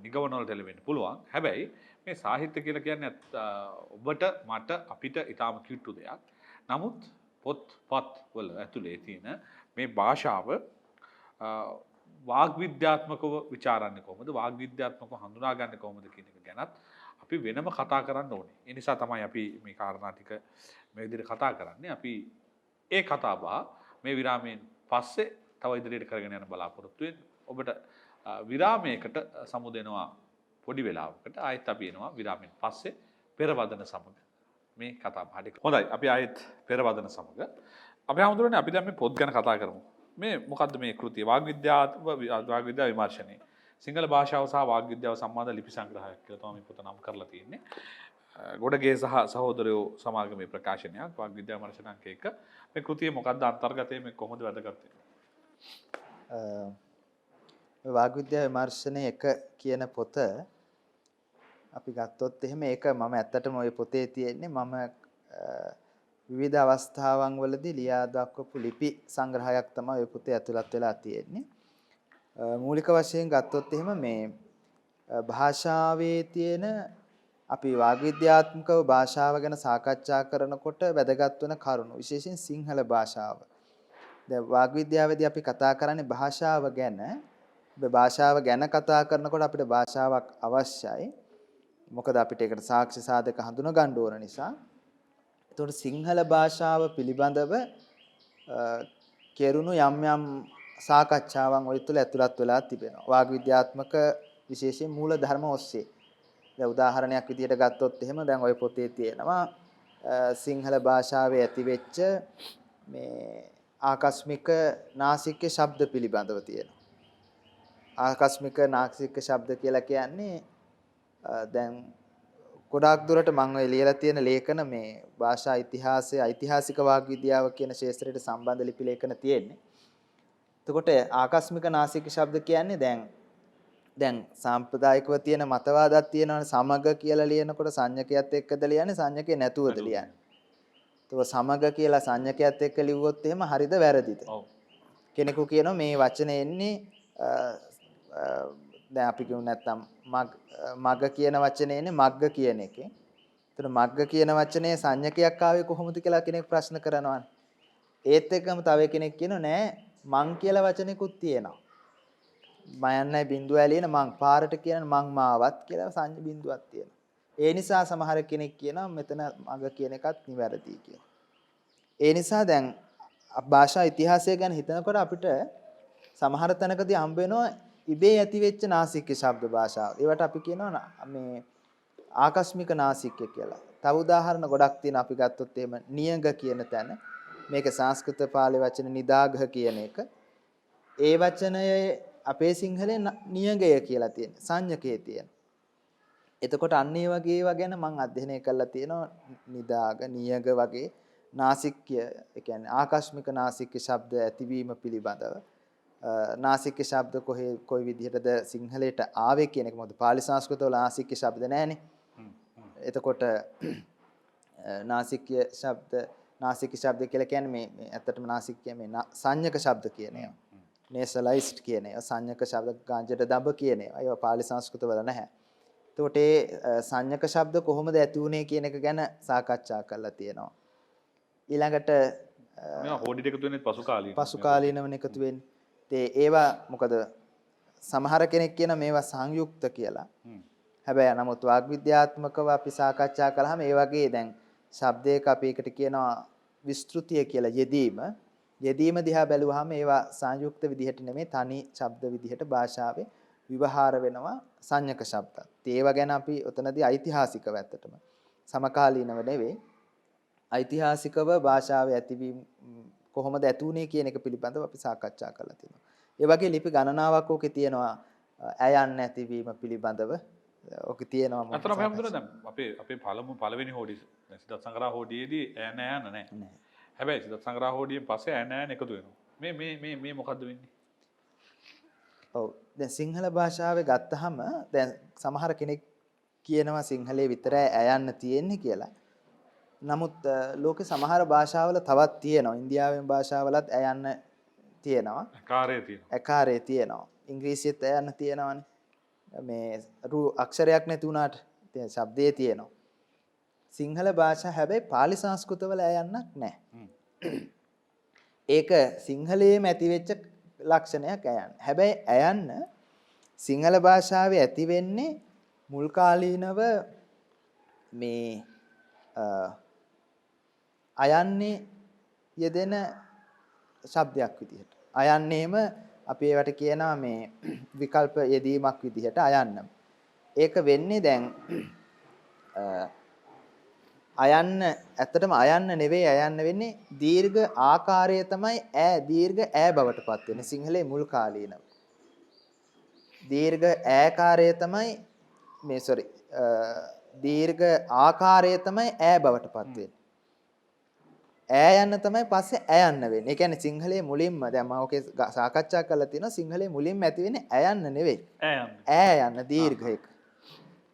නිගමන වලට එළවෙන්න පුළුවන්. හැබැයි මේ සාහිත්‍ය කියලා කියන්නේ ඔබට මට අපිට ඊටාම කිට්ටු දෙයක්. නමුත් පොත්පත් වල ඇතුලේ තියෙන මේ භාෂාව වාග් විද්‍යාත්මකව ਵਿਚාරන්නේ කොහොමද? වාග් විද්‍යාත්මකව හඳුනාගන්නේ කොහොමද කියන එක ගැනත් අපි වෙනම කතා කරන්න ඕනේ. ඒ නිසා තමයි අපි මේ කාරණා ටික මේ විදිහට කතා කරන්නේ. අපි ඒ කතා බහ මේ විරාමයෙන් පස්සේ තව ඉදිරියට කරගෙන යන බලාපොරොත්තු වෙන්නේ. ඔබට විරාමයකට සමු දෙනවා පොඩි වෙලාවකට. ආයෙත් අපි එනවා විරාමයෙන් පස්සේ පෙරවදන සමග මේ කතා බහට. හොඳයි අපි ආයෙත් පෙරවදන සමග අපි හඳුනන්නේ අපි දැන් මේ පොත් ගැන කතා කරමු. මේ මොකද්ද මේ කෘතිය? වාග් විද්‍යාව විමර්ශනයේ සිංහල භාෂාව සහ වාග් විද්‍යාව සම්බන්ධ ලිපි සංග්‍රහයක් කියලා තමයි මේ පොත නම් කරලා තියෙන්නේ. ගොඩගේ සහ සහෝදරයෝ සමාගමේ ප්‍රකාශනයක් වාග් විද්‍යා විමර්ශන අංක 1. මේ කෘතිය මොකක්ද අන්තර්ගතයේ මේ කොහොමද වැදගත් වෙන්නේ? වාග් විද්‍යා විමර්ශනයේ 1 කියන පොත අපි ගත්තොත් එහෙම ඒක මම ඇත්තටම ওই පොතේ තියෙන්නේ මම විවිධ අවස්ථාවන් වලදී ලියා දක්වපු ලිපි සංග්‍රහයක් තමයි ওই පොතේ ඇතුළත් වෙලා තියෙන්නේ. මූලික වශයෙන් ගත්තොත් එහෙම මේ භාෂාවේ තියෙන අපි වාග් විද්‍යාත්මකව භාෂාව ගැන සාකච්ඡා කරනකොට වැදගත් වෙන කරුණු විශේෂයෙන් සිංහල භාෂාව. දැන් වාග් විද්‍යාවේදී අපි කතා කරන්නේ භාෂාව ගැන. භාෂාව ගැන කතා කරනකොට අපිට භාෂාවක් අවශ්‍යයි. මොකද අපිට ඒකට සාක්ෂි සාධක හඳුනා ගන්න ඕන නිසා. ඒතකොට සිංහල භාෂාව පිළිබඳව කෙරුණු යම් යම් සාකච්ඡාවන් ඔය තුළ ඇතුළත් වෙලා තිබෙනවා. වාග් විද්‍යාත්මක විශේෂයෙන් මූල ධර්ම ඔස්සේ. දැන් උදාහරණයක් විදිහට ගත්තොත් එහෙම දැන් ওই පොතේ තියෙනවා සිංහල භාෂාවේ ඇතිවෙච්ච මේ ආකස්මික නාසික ශබ්ද පිළිබඳව තියෙනවා. ආකස්මික නාසික ශබ්ද කියලා කියන්නේ දැන් ගොඩාක් දුරට මම ඔය ලියලා තියෙන ලේඛන මේ භාෂා ඉතිහාසයේ ඓතිහාසික වාග් විද්‍යාව කියන ශාස්ත්‍රයට සම්බන්ධ ලිපි ලේඛන තියෙන්නේ. එතකොට ආකස්මික නාසික ශබ්ද කියන්නේ දැන් සාම්ප්‍රදායිකව තියෙන මතවාදයක් තියෙනවනේ සමග කියලා ලියනකොට සංඥකයත් එක්කද ලියන්නේ සංඥකේ නැතුවද ලියන්නේ. ඒක සමග කියලා සංඥකයත් එක්ක ලිව්වොත් එහෙම හරිද වැරදිද? ඔව්. කෙනෙකු කියනවා මේ වචනේ එන්නේ දැන් අපි කියමු නැත්තම් මග්ග කියන වචනේ එන්නේ මග්ග කියන එකේ. එතන මග්ග කියන වචනේ සංඥකයක් ආවේ කොහොමද කියලා කෙනෙක් ප්‍රශ්න කරනවා. ඒත් එක්කම තව කෙනෙක් කියනවා නෑ මං කියලා වචනෙකුත් තියෙනවා. මයන්නයි බිඳුව ඇලියන මං පාරට කියන මං මාවත් කියලා සංඥා බිඳුවක් තියෙනවා. ඒ නිසා සමහර කෙනෙක් කියනවා මෙතන මග කියන එකත් නිවැරදි කියලා. ඒ නිසා දැන් භාෂා ඉතිහාසය ගැන හිතනකොට අපිට සමහර තැනකදී හම්බ වෙනවා ඉබේ ඇතිවෙච්ච නාසික ශබ්ද භාෂාව. ඒවට අපි කියනවා මේ ආකස්මික නාසිකය කියලා. තව උදාහරණ ගොඩක් තියෙනවා අපි ගත්තොත් එහෙම නියඟ කියන තැන මේක සංස්කෘත පාලි වචන නිදාගහ කියන එක. ඒ වචනයේ අපේ සිංහලෙන් නියඟය කියලා තියෙන සංඥකයේ තියෙන. එතකොට අන්න ඒ වගේ ඒවා ගැන මම අධ්‍යයනය කරලා තියෙනවා නිදාග නියඟ වගේ නාසික්‍ය ඒ කියන්නේ ආකස්මික නාසික ශබ්ද ඇතිවීම පිළිබඳව නාසික ශබ්ද කොයි විදිහටද සිංහලයට ආවේ කියන එක මොකද පාලි සංස්කෘත වල නාසික ශබ්ද නැහැනේ. එතකොට නාසික ශබ්ද කියලා කියන්නේ මේ ඇත්තටම නාසික මේ සංඥක ශබ්ද කියන ඒවා. නේසලයිස්ඩ් කියන ඒවා සංඥක ශබ්ද ගාංජට දඹ කියන ඒවා. ඒවා පාලි සංස්කෘත වල නැහැ. එතකොට ඒ සංඥක ශබ්ද කොහොමද ඇති වුනේ කියන එක ගැන සාකච්ඡා කරලා තියෙනවා. ඊළඟට මේවා හෝඩිට එකතු වෙන්නේ පසු කාලීන. පසු කාලීනවන එකතු වෙන්නේ. ඒවා මොකද සමහර කෙනෙක් කියන මේවා සංයුක්ත කියලා. හැබැයි නමුත් වාග් විද්‍යාත්මකව අපි සාකච්ඡා කළාම ඒ වගේ දැන් ශබ්දයක අපි එකට කියනවා විස්තෘතිය කියලා යෙදීම දිහා බැලුවාම ඒවා සංයුක්ත විදිහට නෙමෙයි තනි ශබ්ද විදිහට භාෂාවේ විවහාර වෙනවා සංඥක ශබ්ද. ඒවා ගැන අපි උතනදී ඓතිහාසිකව ඇත්තටම සමකාලීනව නෙවෙයි ඓතිහාසිකව භාෂාවේ ඇතිවීම කොහොමද ඇති වුනේ කියන එක පිළිබඳව අපි සාකච්ඡා කරලා තියෙනවා. ඒ වගේ ලිපි ගණනාවක් ඕකේ තියෙනවා ඇයන් නැතිවීම පිළිබඳව. ඕකේ තියෙනවා මොකක්ද? අතන අපි හම්දුනා දැන් අපේ පළවෙනි හෝඩි සිද්ධාර්ථ සංග්‍රහ හෝඩියේදී ඇය නෑ නෑ. හැබැයි සිද්ධාර්ථ සංග්‍රහ හෝඩියෙන් පස්සේ ඇය නෑ එකතු වෙනවා. මේ මොකද්ද වෙන්නේ? ඔව් දැන් සිංහල භාෂාවේ ගත්තහම දැන් සමහර කෙනෙක් කියනවා සිංහලයේ විතරයි ඇයන්න තියෙන්නේ කියලා. නමුත් ලෝකේ සමහර භාෂාවල තවත් තියෙනවා. ඉන්දියාවෙන් භාෂාවලත් ඇයන්න තියෙනවා. ඇකාරය තියෙනවා. ඉංග්‍රීසියෙත් ඇයන්න තියෙනවානේ. මේ අක්ෂරයක් නැති වුණාට ශබ්දයේ තියෙනවා. සිංහල භාෂාව හැබැයි පාලි සංස්කෘතවල ඇයන්නක් නැහැ. ඒක සිංහලයේම ඇතිවෙච්ච ලක්ෂණයක් ඇයන්න. හැබැයි ඇයන්න සිංහල භාෂාවේ ඇති වෙන්නේ මුල් කාලීනව මේ අයන්නේ යෙදෙන ශබ්දයක් විදිහට. අයන්නේම අපි ඒවට කියනවා මේ විකල්ප යෙදීමක් විදිහට අයන්න. ඒක වෙන්නේ දැන් අයන්න ඇත්තටම අයන්න නෙවෙයි අයන්න වෙන්නේ දීර්ඝ ආකාරය තමයි දීර්ඝ ඈ බවට පත් වෙන්නේ සිංහලේ මුල් කාලීනව. දීර්ඝ ඈකාරය තමයි දීර්ඝ ආකාරය තමයි ඈ බවට පත් වෙන්නේ. ඈ යන්න තමයි පස්සේ ඇයන්න වෙන්නේ. ඒ කියන්නේ සිංහලයේ මුලින්ම දැන් මම ඔකේ සාකච්ඡා කරලා තියෙනවා සිංහලයේ මුලින්ම ඇති වෙන්නේ ඇයන්න නෙවෙයි. ඈ යන්න දීර්ඝ එක.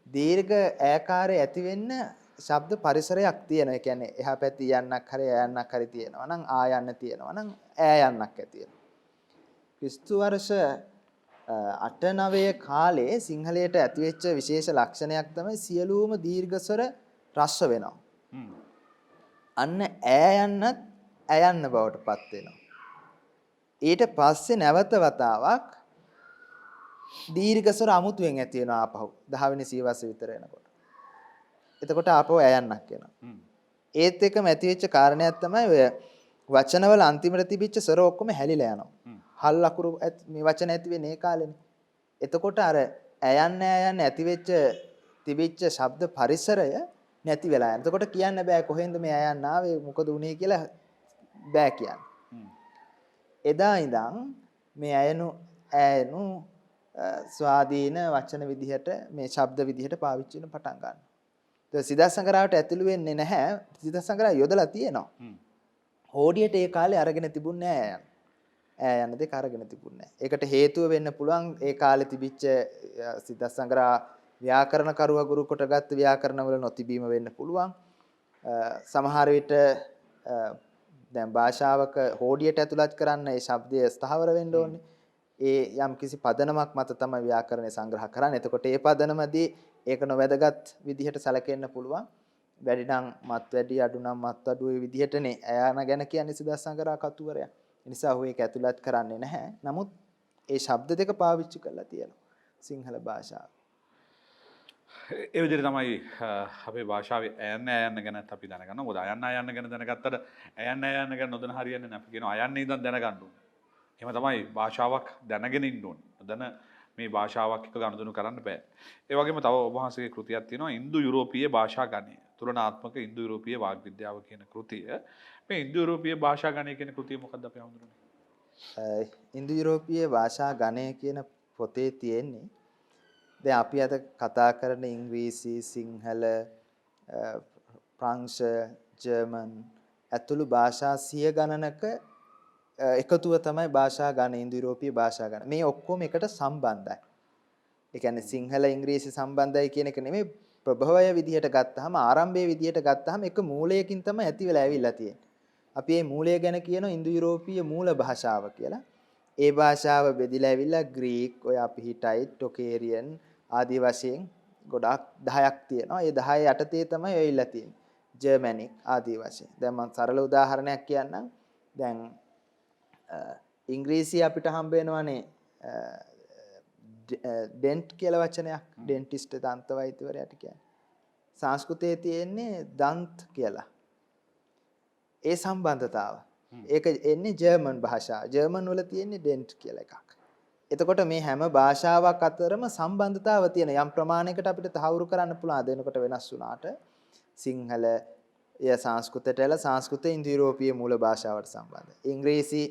දීර්ඝ ඈකාරය ඇති වෙන්න ශබ්ද පරිසරයක් තියෙනවා. ඒ කියන්නේ එහා පැත්තේ යන්නක් හරි ඇයන්නක් හරි තියෙනවා නම් ආයන්න තියෙනවා නම් ඈ යන්නක් ඇති වෙනවා. ක්‍රිස්තු වර්ෂ 8-9 කාලේ සිංහලයට ඇතිවෙච්ච විශේෂ ලක්ෂණයක් තමයි සියලුම දීර්ඝ ස්වර රස්ව වෙනවා. අන්න ඈ යන්නත් ඇයන්න බවට පත් වෙනවා. ඊට පස්සේ නැවත වතාවක් දීර්ඝ ස්වර අමුතුවෙන් ඇති වෙනවා ආපහු 10 වෙනි සීවස් විතර එනකොට. එතකොට ආපහු ඇයන්නක් එනවා. ඒත් එකම ඇතිවෙච්ච කාරණයක් තමයි ඔය වචනවල අන්තිමට තිබිච්ච ස්වර ඔක්කොම හැලිලා යනවා. හල් ලකුරු මේ වචන ඇති වෙන්නේ ඒ කාලෙනේ. එතකොට අර ඇයන්න ඇතිවෙච්ච තිබිච්ච ශබ්ද පරිසරය නැති වෙලා යනවා. එතකොට කියන්න බෑ කොහෙන්ද මේ ඇයන්න ආවේ මොකද උනේ කියලා බෑ කියන්න. එදා ඉඳන් මේ ඇයනු ස්වාධීන වචන විදිහට මේ ශබ්ද විදිහට පාවිච්චි වෙන පටන් ගන්නවා. ඒක සිද්ධාර්ථ සංග්‍රහයට ඇතුළු වෙන්නේ නැහැ. සිද්ධාර්ථ සංග්‍රහය යොදලා තියෙනවා. හෝඩියට ඒ කාලේ අරගෙන තිබුණේ නැහැ ඈ යන දෙක අරගෙන තිබුණේ නැහැ. ඒකට හේතුව වෙන්න පුළුවන් ඒ කාලේ තිබිච්ච සිද්ධාර්ථ සංග්‍රහ ව්‍යාකරණ කරුවා ගුරු කොටගත් ව්‍යාකරණ වල නොතිබීම වෙන්න පුළුවන්. සමහර විට දැන් භාෂාවක හෝඩියට ඇතුළත් කරන්න ඒ શબ્දය ස්ථාවර වෙන්න ඕනේ. ඒ යම් කිසි පදනමක් මත තමයි ව්‍යාකරණය සංග්‍රහ කරන්නේ. එතකොට ඒ පදනමදී ඒක නොවැදගත් විදිහට සැලකෙන්න පුළුවන්. වැඩි නම් මත් වැඩි අඩු නම් මත් අඩු ඒ විදිහටනේ ඇයන ගැන කියන්නේ සිද්ධාර්ථ සංග්‍රහ කතුවරයා. ඒ නිසා ඔහු ඒක ඇතුළත් කරන්නේ නැහැ. නමුත් ඒ શબ્ද දෙක පාවිච්චි කරලා තියෙනවා සිංහල භාෂාව. ඒ විදිහට තමයි අපේ භාෂාවේ ඇයන්න ගැන අපි දැනගන්න. මොකද අයන්න ගැන දැනගත්තට ඇයන්න ගැන නොදැන හරියන්නේ නැහැ. අපි කියනවා අයන්න ඉඳන් දැනගන්න ඕනේ. එහෙම තමයි භාෂාවක් දැනගෙන ඉන්න ඕනේ. දැන මේ භාෂාවක් එක්ක ගනුදෙනු කරන්න බෑ. ඒ වගේම තව ඔබ වහන්සේගේ කෘතියක් තියෙනවා ඉන්දු යුරෝපීය භාෂා ගණය. තුලනාත්මක ඉන්දු යුරෝපීය වාග් විද්‍යාව කියන කෘතිය. මේ ඉන්දු යුරෝපීය භාෂා ගණය කියන කෘතිය මොකක්ද අපි හඳුනන්නේ? ඉන්දු යුරෝපීය භාෂා ගණය කියන පොතේ තියෙන්නේ දැන් අපි අද කතා කරන ඉංග්‍රීසි, සිංහල, ප්‍රංශ, ජර්මන් ඇතුළු භාෂා 100 ගණනක එකතුව තමයි භාෂා ගණන ඉන්දු යුරෝපීය භාෂා ගණන. මේ ඔක්කොම එකට සම්බන්ධයි. ඒ කියන්නේ සිංහල ඉංග්‍රීසි සම්බන්ධයි කියන එක නෙමෙයි ප්‍රභවය විදිහට ගත්තාම ආරම්භයේ විදිහට ගත්තාම එක මූලයකින් තමයි ඇති වෙලා ඇවිල්ලා තියෙන්නේ. අපි මේ මූලය ගැන කියනවා ඉන්දු යුරෝපීය මූල භාෂාව කියලා. ඒ භාෂාව බෙදිලා ඇවිල්ලා ග්‍රීක්, ඔය අපි හිටයිට්, ටොකේරියන් ආදී වශයෙන් ගොඩාක් 10ක් තියෙනවා. ඒ 10 යටතේ තමයි වෙයිලා තියෙන්නේ. ජර්මනික් ආදී වශයෙන්. දැන් මම සරල උදාහරණයක් කියන්නම්. දැන් ඉංග්‍රීසි අපිට හම්බ වෙනවානේ ඩෙන්ට් කියලා වචනයක්. ඩෙන්ටිස්ට් දන්ත වෛද්‍යවරයාට කියන්නේ. සංස්කෘතයේ තියෙන්නේ දන්ත් කියලා. ඒ සම්බන්ධතාව. ඒක එන්නේ ජර්මන් භාෂාව. ජර්මන් වල තියෙන්නේ ඩෙන්ට් කියලා එකක්. එතකොට මේ හැම භාෂාවක් අතරම සම්බන්ධතාව තියෙන යම් ප්‍රමාණයකට අපිට තහවුරු කරන්න පුළුවන්. දෙනකොට වෙනස් වුණාට සිංහල ය සංස්කෘතයටල සංස්කෘත ඉන්දු යුරෝපීය මූල භාෂාවට සම්බන්ධයි. ඉංග්‍රීසි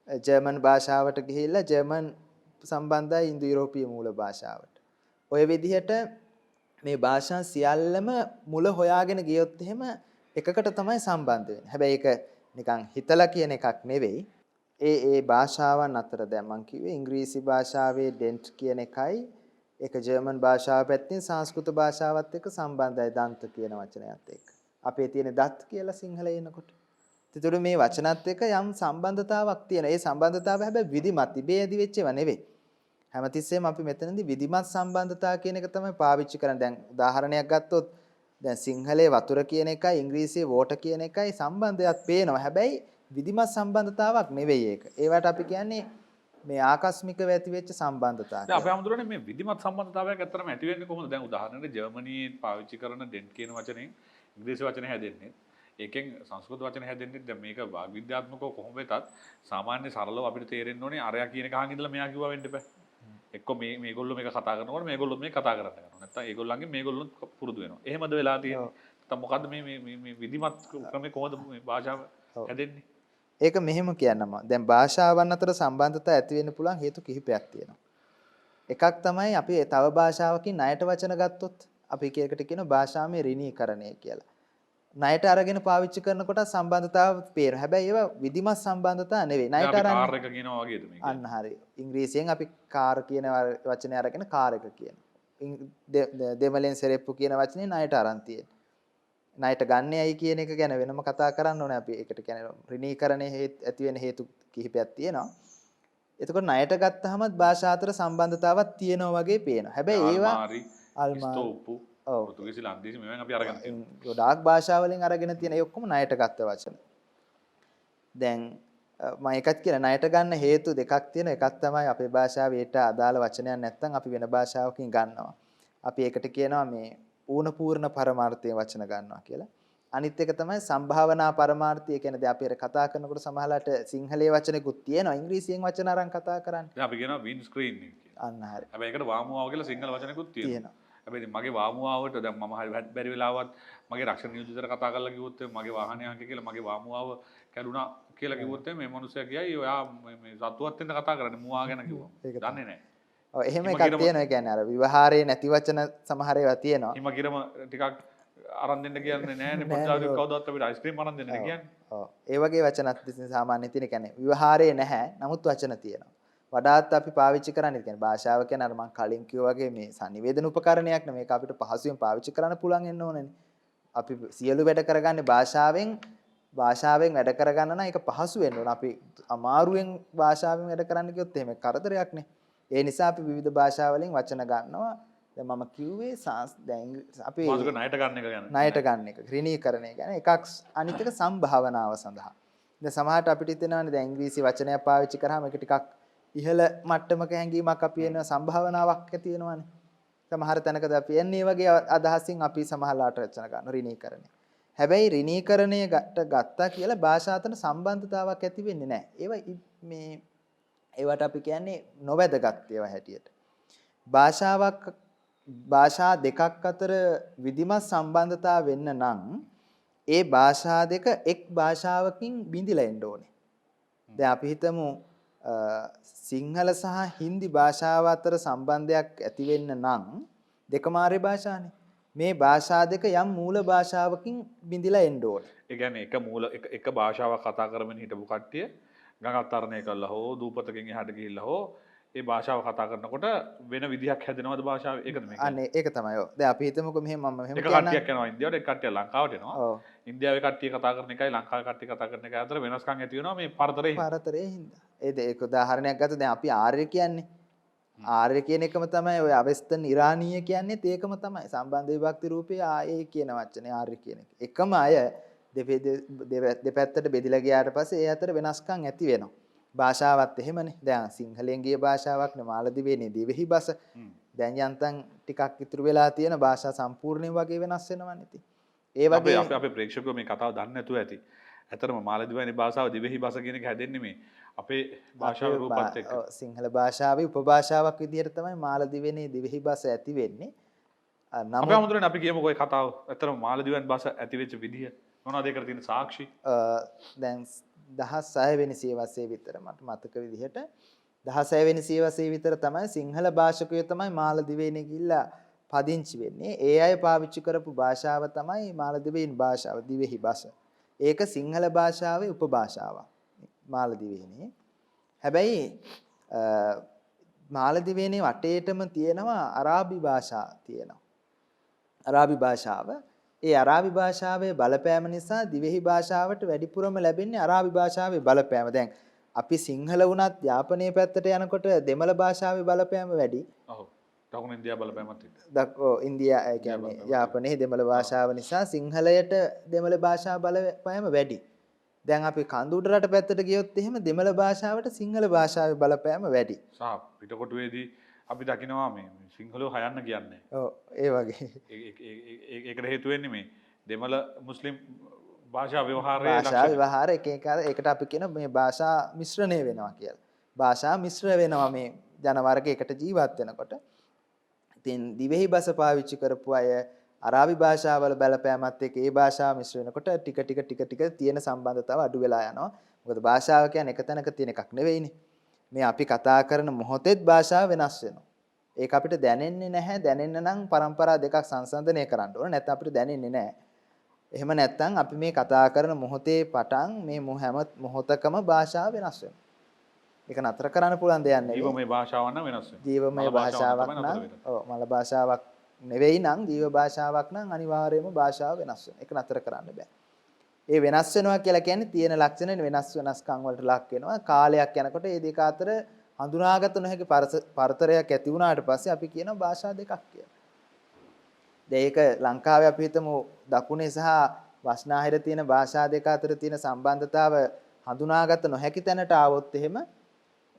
ජර්මන් භාෂාවට ගිහිල්ලා ජර්මන් සම්බන්ධයි ඉන්දු යුරෝපීය මූල භාෂාවට. ඔය විදිහට මේ භාෂා සියල්ලම මුල හොයාගෙන ගියොත් එහෙම එකකට තමයි සම්බන්ධ වෙන්නේ. හැබැයි ඒක නිකන් හිතලා කියන එකක් නෙවෙයි. ඒ භාෂාවන් අතර දැන් මම කිව්වේ ඉංග්‍රීසි භාෂාවේ ඩෙන්ට් කියන එකයි ඒක ජර්මන් භාෂාව පැත්තෙන් සංස්කෘත භාෂාවත් එක්ක සම්බන්ධයි දන්ත කියන වචනයත් එක්ක. අපේ තියෙන දත් කියලා සිංහලේ එනකොට. ඒතකොට මේ වචනත් එක්ක යම් සම්බන්ධතාවක් තියෙනවා. ඒ සම්බන්ධතාවය හැබැයි විධිමත් ඉබේ ඇති වෙච්ච ඒවා නෙවෙයි. හැමතිස්සෙම අපි මෙතනදී විධිමත් සම්බන්ධතාව කියන එක තමයි පාවිච්චි කරන්නේ. දැන් උදාහරණයක් ගත්තොත් දැන් සිංහලේ වතුර කියන එකයි ඉංග්‍රීසියේ වෝටර් කියන එකයි සම්බන්ධයක් පේනවා. හැබැයි විධිමත් සම්බන්ධතාවක් නෙවෙයි ඒක. ඒවට අපි කියන්නේ මේ ආකස්මිකව ඇති වෙච්ච සම්බන්ධතාවක්. දැන් අපේ හැමදෙරෝනේ මේ විධිමත් සම්බන්ධතාවයක් ඇත්තටම ඇති වෙන්නේ කොහොමද? දැන් උදාහරණයක් ජර්මනියේ පාවිච්චි කරන ඩෙන්ට් කියන වචනේ ඉංග්‍රීසි වචනේ හැදෙන්නේ. ඒකෙන් සංස්කෘත වචන හැදෙන්නේ. දැන් මේක විද්‍යාත්මකව කොහොම වෙතත් සාමාන්‍ය සරලව අපිට තේරෙන්න ඕනේ අරයා කියන කහන් ඉඳලා මෙයා කිව්වා වෙන්න බෑ. එක්ක මේගොල්ලෝ මේක කතා කරනකොට මේගොල්ලෝ මේක කතා කරන්න යනවා. නැත්තම් ඒගොල්ලන්ගේ මේගොල්ලෝ පුරුදු වෙනවා. එහෙමද වෙලා තියෙන්නේ? නැත්තම් මොකද්ද මේ විධිමත් ක්‍රමේ කොහොමද මේ භාෂාව හැදෙන්නේ? ඒක මෙහෙම කියන්නම. දැන් භාෂාවන් අතර සම්බන්ධතා ඇති වෙන්න පුළුවන් හේතු කිහිපයක් තියෙනවා. එකක් තමයි අපි තව භාෂාවකින් ණයට වචන ගත්තොත් අපි ඒකට කියන භාෂාමය ඍණීකරණය කියලා. ණයට අරගෙන පාවිච්චි කරනකොට සම්බන්ධතාව පේනවා. හැබැයි ඒවා විධිමත් සම්බන්ධතා නෙවෙයි. ණයට අරන් කාර් එක කියනවා වගේද මේක? අන්න හරි. ඉංග්‍රීසියෙන් අපි කාර් කියන වචනේ අරගෙන කාර් එක කියනවා. දෙමළෙන් සෙරෙප්පු කියන වචනේ ණයට අරන් තියෙනවා. ණයට ගන්නේයි කියන එක ගැන වෙනම කතා කරන්න ඕනේ අපි. ඒකට කියන්නේ ඍණීකරණයේ ඇති වෙන හේතු කිහිපයක් තියෙනවා. එතකොට ණයට ගත්තාම භාෂා අතර සම්බන්ධතාවක් තියෙනවා වගේ පේනවා. හැබැයි ඒවා අල්මාරි ස්තෝපු පෘතුගීසි ලන්දේසි මේවෙන් අපි අරගෙන තියෙනවා. ගොඩාක් භාෂා වලින් අරගෙන තියෙන ඒ ඔක්කොම ණයට ගත්ත වචන. දැන් මම එකක් කියලා ණයට ගන්න හේතු දෙකක් තියෙනවා. එකක් තමයි අපේ භාෂාවේ ඊට අදාළ වචනයක් නැත්නම් අපි වෙන භාෂාවකින් ගන්නවා. අපි ඒකට කියනවා මේ ඌණ පූර්ණ පරමාර්ථයේ වචන ගන්නවා කියලා. අනිත් එක තමයි සම්භාවනා පරමාර්ථය. ඒ කියන්නේ දැන් අපි කතා කරනකොට සමහරලාට සිංහලයේ වචනෙකුත් තියෙනවා. ඉංග්‍රීසියෙන් වචන අරන් කතා කරන්නේ. දැන් අපි කියනවා වින්ඩ් ස්ක්‍රීන් එක කියලා. අන්න හරි. හැබැයි ඒකට වාමුවාව කියලා සිංහල වචනෙකුත් තියෙනවා. හැබැයි මගේ වාමුවාවට දැන් මම හරි බැරි වෙලාවත් මගේ රක්ෂණ නියෝජිතයට කතා කරලා කිව්වොත් මගේ වාහනය අංක කියලා මගේ වාමුවාව කැඩුනා කියලා කිව්වොත් මේ මිනිස්සයා කියයි ඔයා මේ සතුවත් වෙන්න කතා කරන්නේ මුවා ගැන කිව්වා. දන්නේ නැහැ. ඔව් එහෙම එකක් තියෙනවා. ඒ කියන්නේ අර විවහාරයේ නැති වචන සමහර ඒවා තියෙනවා. හිම කිරම ටිකක් අරන් දෙන්න කියන්නේ නෑනේ පොඩ්ඩක් කවදාවත් අපිට අයිස්ක්‍රීම් අරන් දෙන්න කියන්නේ. ඔව් ඒ වගේ වචනත් සාමාන්‍යයෙන් තියෙන කියන්නේ විවහාරයේ නැහැ. නමුත් වචන තියෙනවා. වඩාත් අපි පාවිච්චි කරන්නේ කියන්නේ භාෂාව කියන්නේ අර මම කලින් කිව්වා වගේ මේ sannivedana උපකරණයක් නේ. මේක අපිට පහසුවෙන් පාවිච්චි කරන්න පුළුවන් වෙන්න ඕනනේ. අපි සියලු වැඩ කරගන්නේ භාෂාවෙන් වැඩ කරගන්න නම් ඒක පහසු වෙන්න ඕන. අපි අමාරුවෙන් භාෂාවෙන් වැඩ කරන්න කිව්වොත් එහෙම කරදරයක් නේ. ඒ නිසා අපි විවිධ භාෂා වලින් වචන ගන්නවා. දැන් මම කිව්වේ දැන් අපි මාසුක ණයට ගන්න එක ගැන. ණයට ගන්න එක. ඍණීකරණය ගැන එකක් අනිත් එක සම්භාවනාව සඳහා. දැන් සමහරට අපිට හිතෙනවානේ දැන් ඉංග්‍රීසි වචනයක් පාවිච්චි කරාම ඒක ටිකක් ඉහළ මට්ටමක හැඟීමක් අපි එන සම්භාවනාවක් ඇති වෙනවානේ. සමහර තැනකද අපි එන්නේ වගේ අදහසින් අපි සමහරලාට රචන ගන්න ඍණීකරණය. හැබැයි ඍණීකරණයට ගත්තා කියලා භාෂා අතර සම්බන්ධතාවක් ඇති වෙන්නේ නැහැ. ඒවට අපි කියන්නේ නොවැදගත් ඒවා හැටියට. භාෂා දෙකක් අතර විධිමත් සම්බන්ධතාව වෙන්න නම් ඒ භාෂා දෙක එක් භාෂාවකින් බිඳිලා එන්න ඕනේ. දැන් අපි හිතමු සිංහල සහ හින්දි භාෂාව අතර සම්බන්ධයක් ඇති වෙන්න නම් දෙකම ආර්ය භාෂානේ. මේ භාෂා දෙක යම් මූල භාෂාවකින් බිඳිලා එන්න ඕනේ. ඒ කියන්නේ එක භාෂාවක් කතා කරමින් හිටපු කට්ටිය ගඟක් තරණය කළා හෝ දූපතකින් එහාට ගිහිල්ලා හෝ ඒ භාෂාව කතා කරනකොට වෙන විදිහක් හැදෙනවද භාෂාවේ? ඒකද මේක? අනේ ඒක තමයි. ඔව්. දැන් අපි හිතමුකෝ මෙහෙම මම මෙහෙම එක කට්ටියක් යනවා ඉන්දියාවට එක කට්ටියක් ලංකාවට එනවා. ඔව්. ඉන්දියාවේ කට්ටිය කතා කරන එකයි ලංකාවේ කට්ටිය කතා කරන එකයි අතර වෙනස්කම් ඇති වෙනවා මේ පරතරේ හින්දා. ඒක උදාහරණයක් ගත්තා. දැන් අපි ආර්ය කියන්නේ ආර්ය කියන එකම තමයි ඔය අවස්තන් ඉරානීය කියන්නේත් ඒකම තමයි. සම්බන්ධ විභක්ති රූපේ ආයේ කියන වචනේ ආර්ය කියන එක. එකම අය දෙපැත්තට බෙදලා ගියාට පස්සේ ඒ අතර වෙනස්කම් ඇති වෙනවා. භාෂාවත් එහෙමනේ. දැන් සිංහලෙන් ගිය භාෂාවක් නේ මාලදිවයිනේ දිවෙහි බස. දැන් යන්තම් ටිකක් ඉතුරු වෙලා තියෙන භාෂා සම්පූර්ණයෙන් වගේ වෙනස් වෙනවනේ ඉතින්. ඒ වගේ අපේ ප්‍රේක්ෂකයෝ මේ කතාව දන්නේ නැතුව ඇති. ඇත්තටම මාලදිවයිනේ භාෂාව දිවෙහි භාෂා කියන එක හැදෙන්නේ මේ අපේ භාෂාවේ රූපත් එක්ක. සිංහල භාෂාවේ උපභාෂාවක් විදිහට තමයි මාලදිවයිනේ දිවෙහි භාෂ ඇති වෙන්නේ. අපේ අමුතුරෙන් අපි කියමුකෝ ඒ කතාව. ඇත්තටම මාලදිවයින් භාෂා ඇති වෙච්ච විදිය මොනවද ඒකට තියෙන සාක්ෂි? දැන් 16 වෙනි සියවසේ විතර මට මතක විදිහට 16 වෙනි සියවසේ විතර තමයි සිංහල භාෂකයෝ තමයි මාලදිවයිනේ ගිහිල්ලා පදිංචි වෙන්නේ. ඒ අය පාවිච්චි කරපු භාෂාව තමයි මාලදිවයින් භාෂාව දිවෙහි භාෂා. ඒක සිංහල භාෂාවේ උපභාෂාවක් මාලදිවයිනේ. හැබැයි මාලදිවයිනේ වටේටම තියෙනවා අරාබි භාෂා තියෙනවා. අරාබි භාෂාව ඒ අරාබි භාෂාවේ බලපෑම නිසා දිවෙහි භාෂාවට වැඩිපුරම ලැබෙන්නේ අරාබි භාෂාවේ බලපෑම. දැන් අපි සිංහල වුණත් යාපනයේ පැත්තට යනකොට දෙමළ භාෂාවේ බලපෑම වැඩි. ඔව්. දකුණු ඉන්දියා බලපෑමත් එක්ක. ඉන්දියා ඒ කියන්නේ යාපනයේ දෙමළ භාෂාව නිසා සිංහලයට දෙමළ භාෂා බලපෑම වැඩි. දැන් අපි කඳුඩ රට පැත්තට ගියොත් එහෙම දෙමළ භාෂාවට සිංහල භාෂාවේ බලපෑම වැඩි. සහ පිටකොටුවේදී අපි දකිනවා මේ සිංහලෝ හයන්න කියන්නේ. ඔව් ඒ වගේ. ඒකට හේතු වෙන්නේ මේ දෙමළ මුස්ලිම් භාෂා ව්‍යවහාරයේ භාෂා ව්‍යවහාර එක එක ඒකට අපි කියන මේ භාෂා මිශ්‍රණය වෙනවා කියලා. භාෂා මිශ්‍ර වෙනවා මේ ජන වර්ගයකට ජීවත් වෙනකොට. ඉතින් දිවෙහි භාෂා පාවිච්චි කරපු අය අරාබි භාෂාවල බලපෑමත් එක්ක ඒ භාෂාව මිශ්‍ර වෙනකොට ටික තියෙන සම්බන්ධතාව අඩු වෙලා යනවා. මොකද භාෂාව කියන්නේ එක තැනක තියෙන එකක් නෙවෙයිනේ. මේ අපි කතා කරන මොහොතේත් භාෂාව වෙනස් වෙනවා. ඒක අපිට දැනෙන්නේ නැහැ. දැනෙන්න නම් પરම්පරා දෙකක් සංසන්දනය කරන්න ඕන. නැත්නම් අපිට දැනෙන්නේ නැහැ. එහෙම නැත්නම් අපි මේ කතා කරන මොහොතේ පටන් මේ හැම මොහොතකම භාෂාව වෙනස් වෙනවා. ඒක නතර කරන්න පුළුවන් දෙයක් නෙවෙයි. ජීවමය භාෂාවක් නම් වෙනස් වෙනවා. ජීවමය භාෂාවක් නම් මල භාෂාවක් නෙවෙයි නම් ජීව භාෂාවක් නම් අනිවාර්යයෙන්ම භාෂාව වෙනස් වෙනවා. ඒක නතර කරන්න බෑ. ඒ වෙනස් වෙනවා කියලා කියන්නේ තියෙන ලක්ෂණ වෙනස්කම් වලට ලක් වෙනවා. කාලයක් යනකොට මේ දෙක අතර හඳුනාගත නොහැකි පරතරයක් ඇති වුණාට පස්සේ අපි කියනවා භාෂා දෙකක් කියලා. දැන් ඒක ලංකාවේ අපි හිතමු දකුණේ සහ වස්නාහිර තියෙන භාෂා දෙක අතර තියෙන සම්බන්ධතාව හඳුනාගත නොහැකි තැනට ආවොත් එහෙම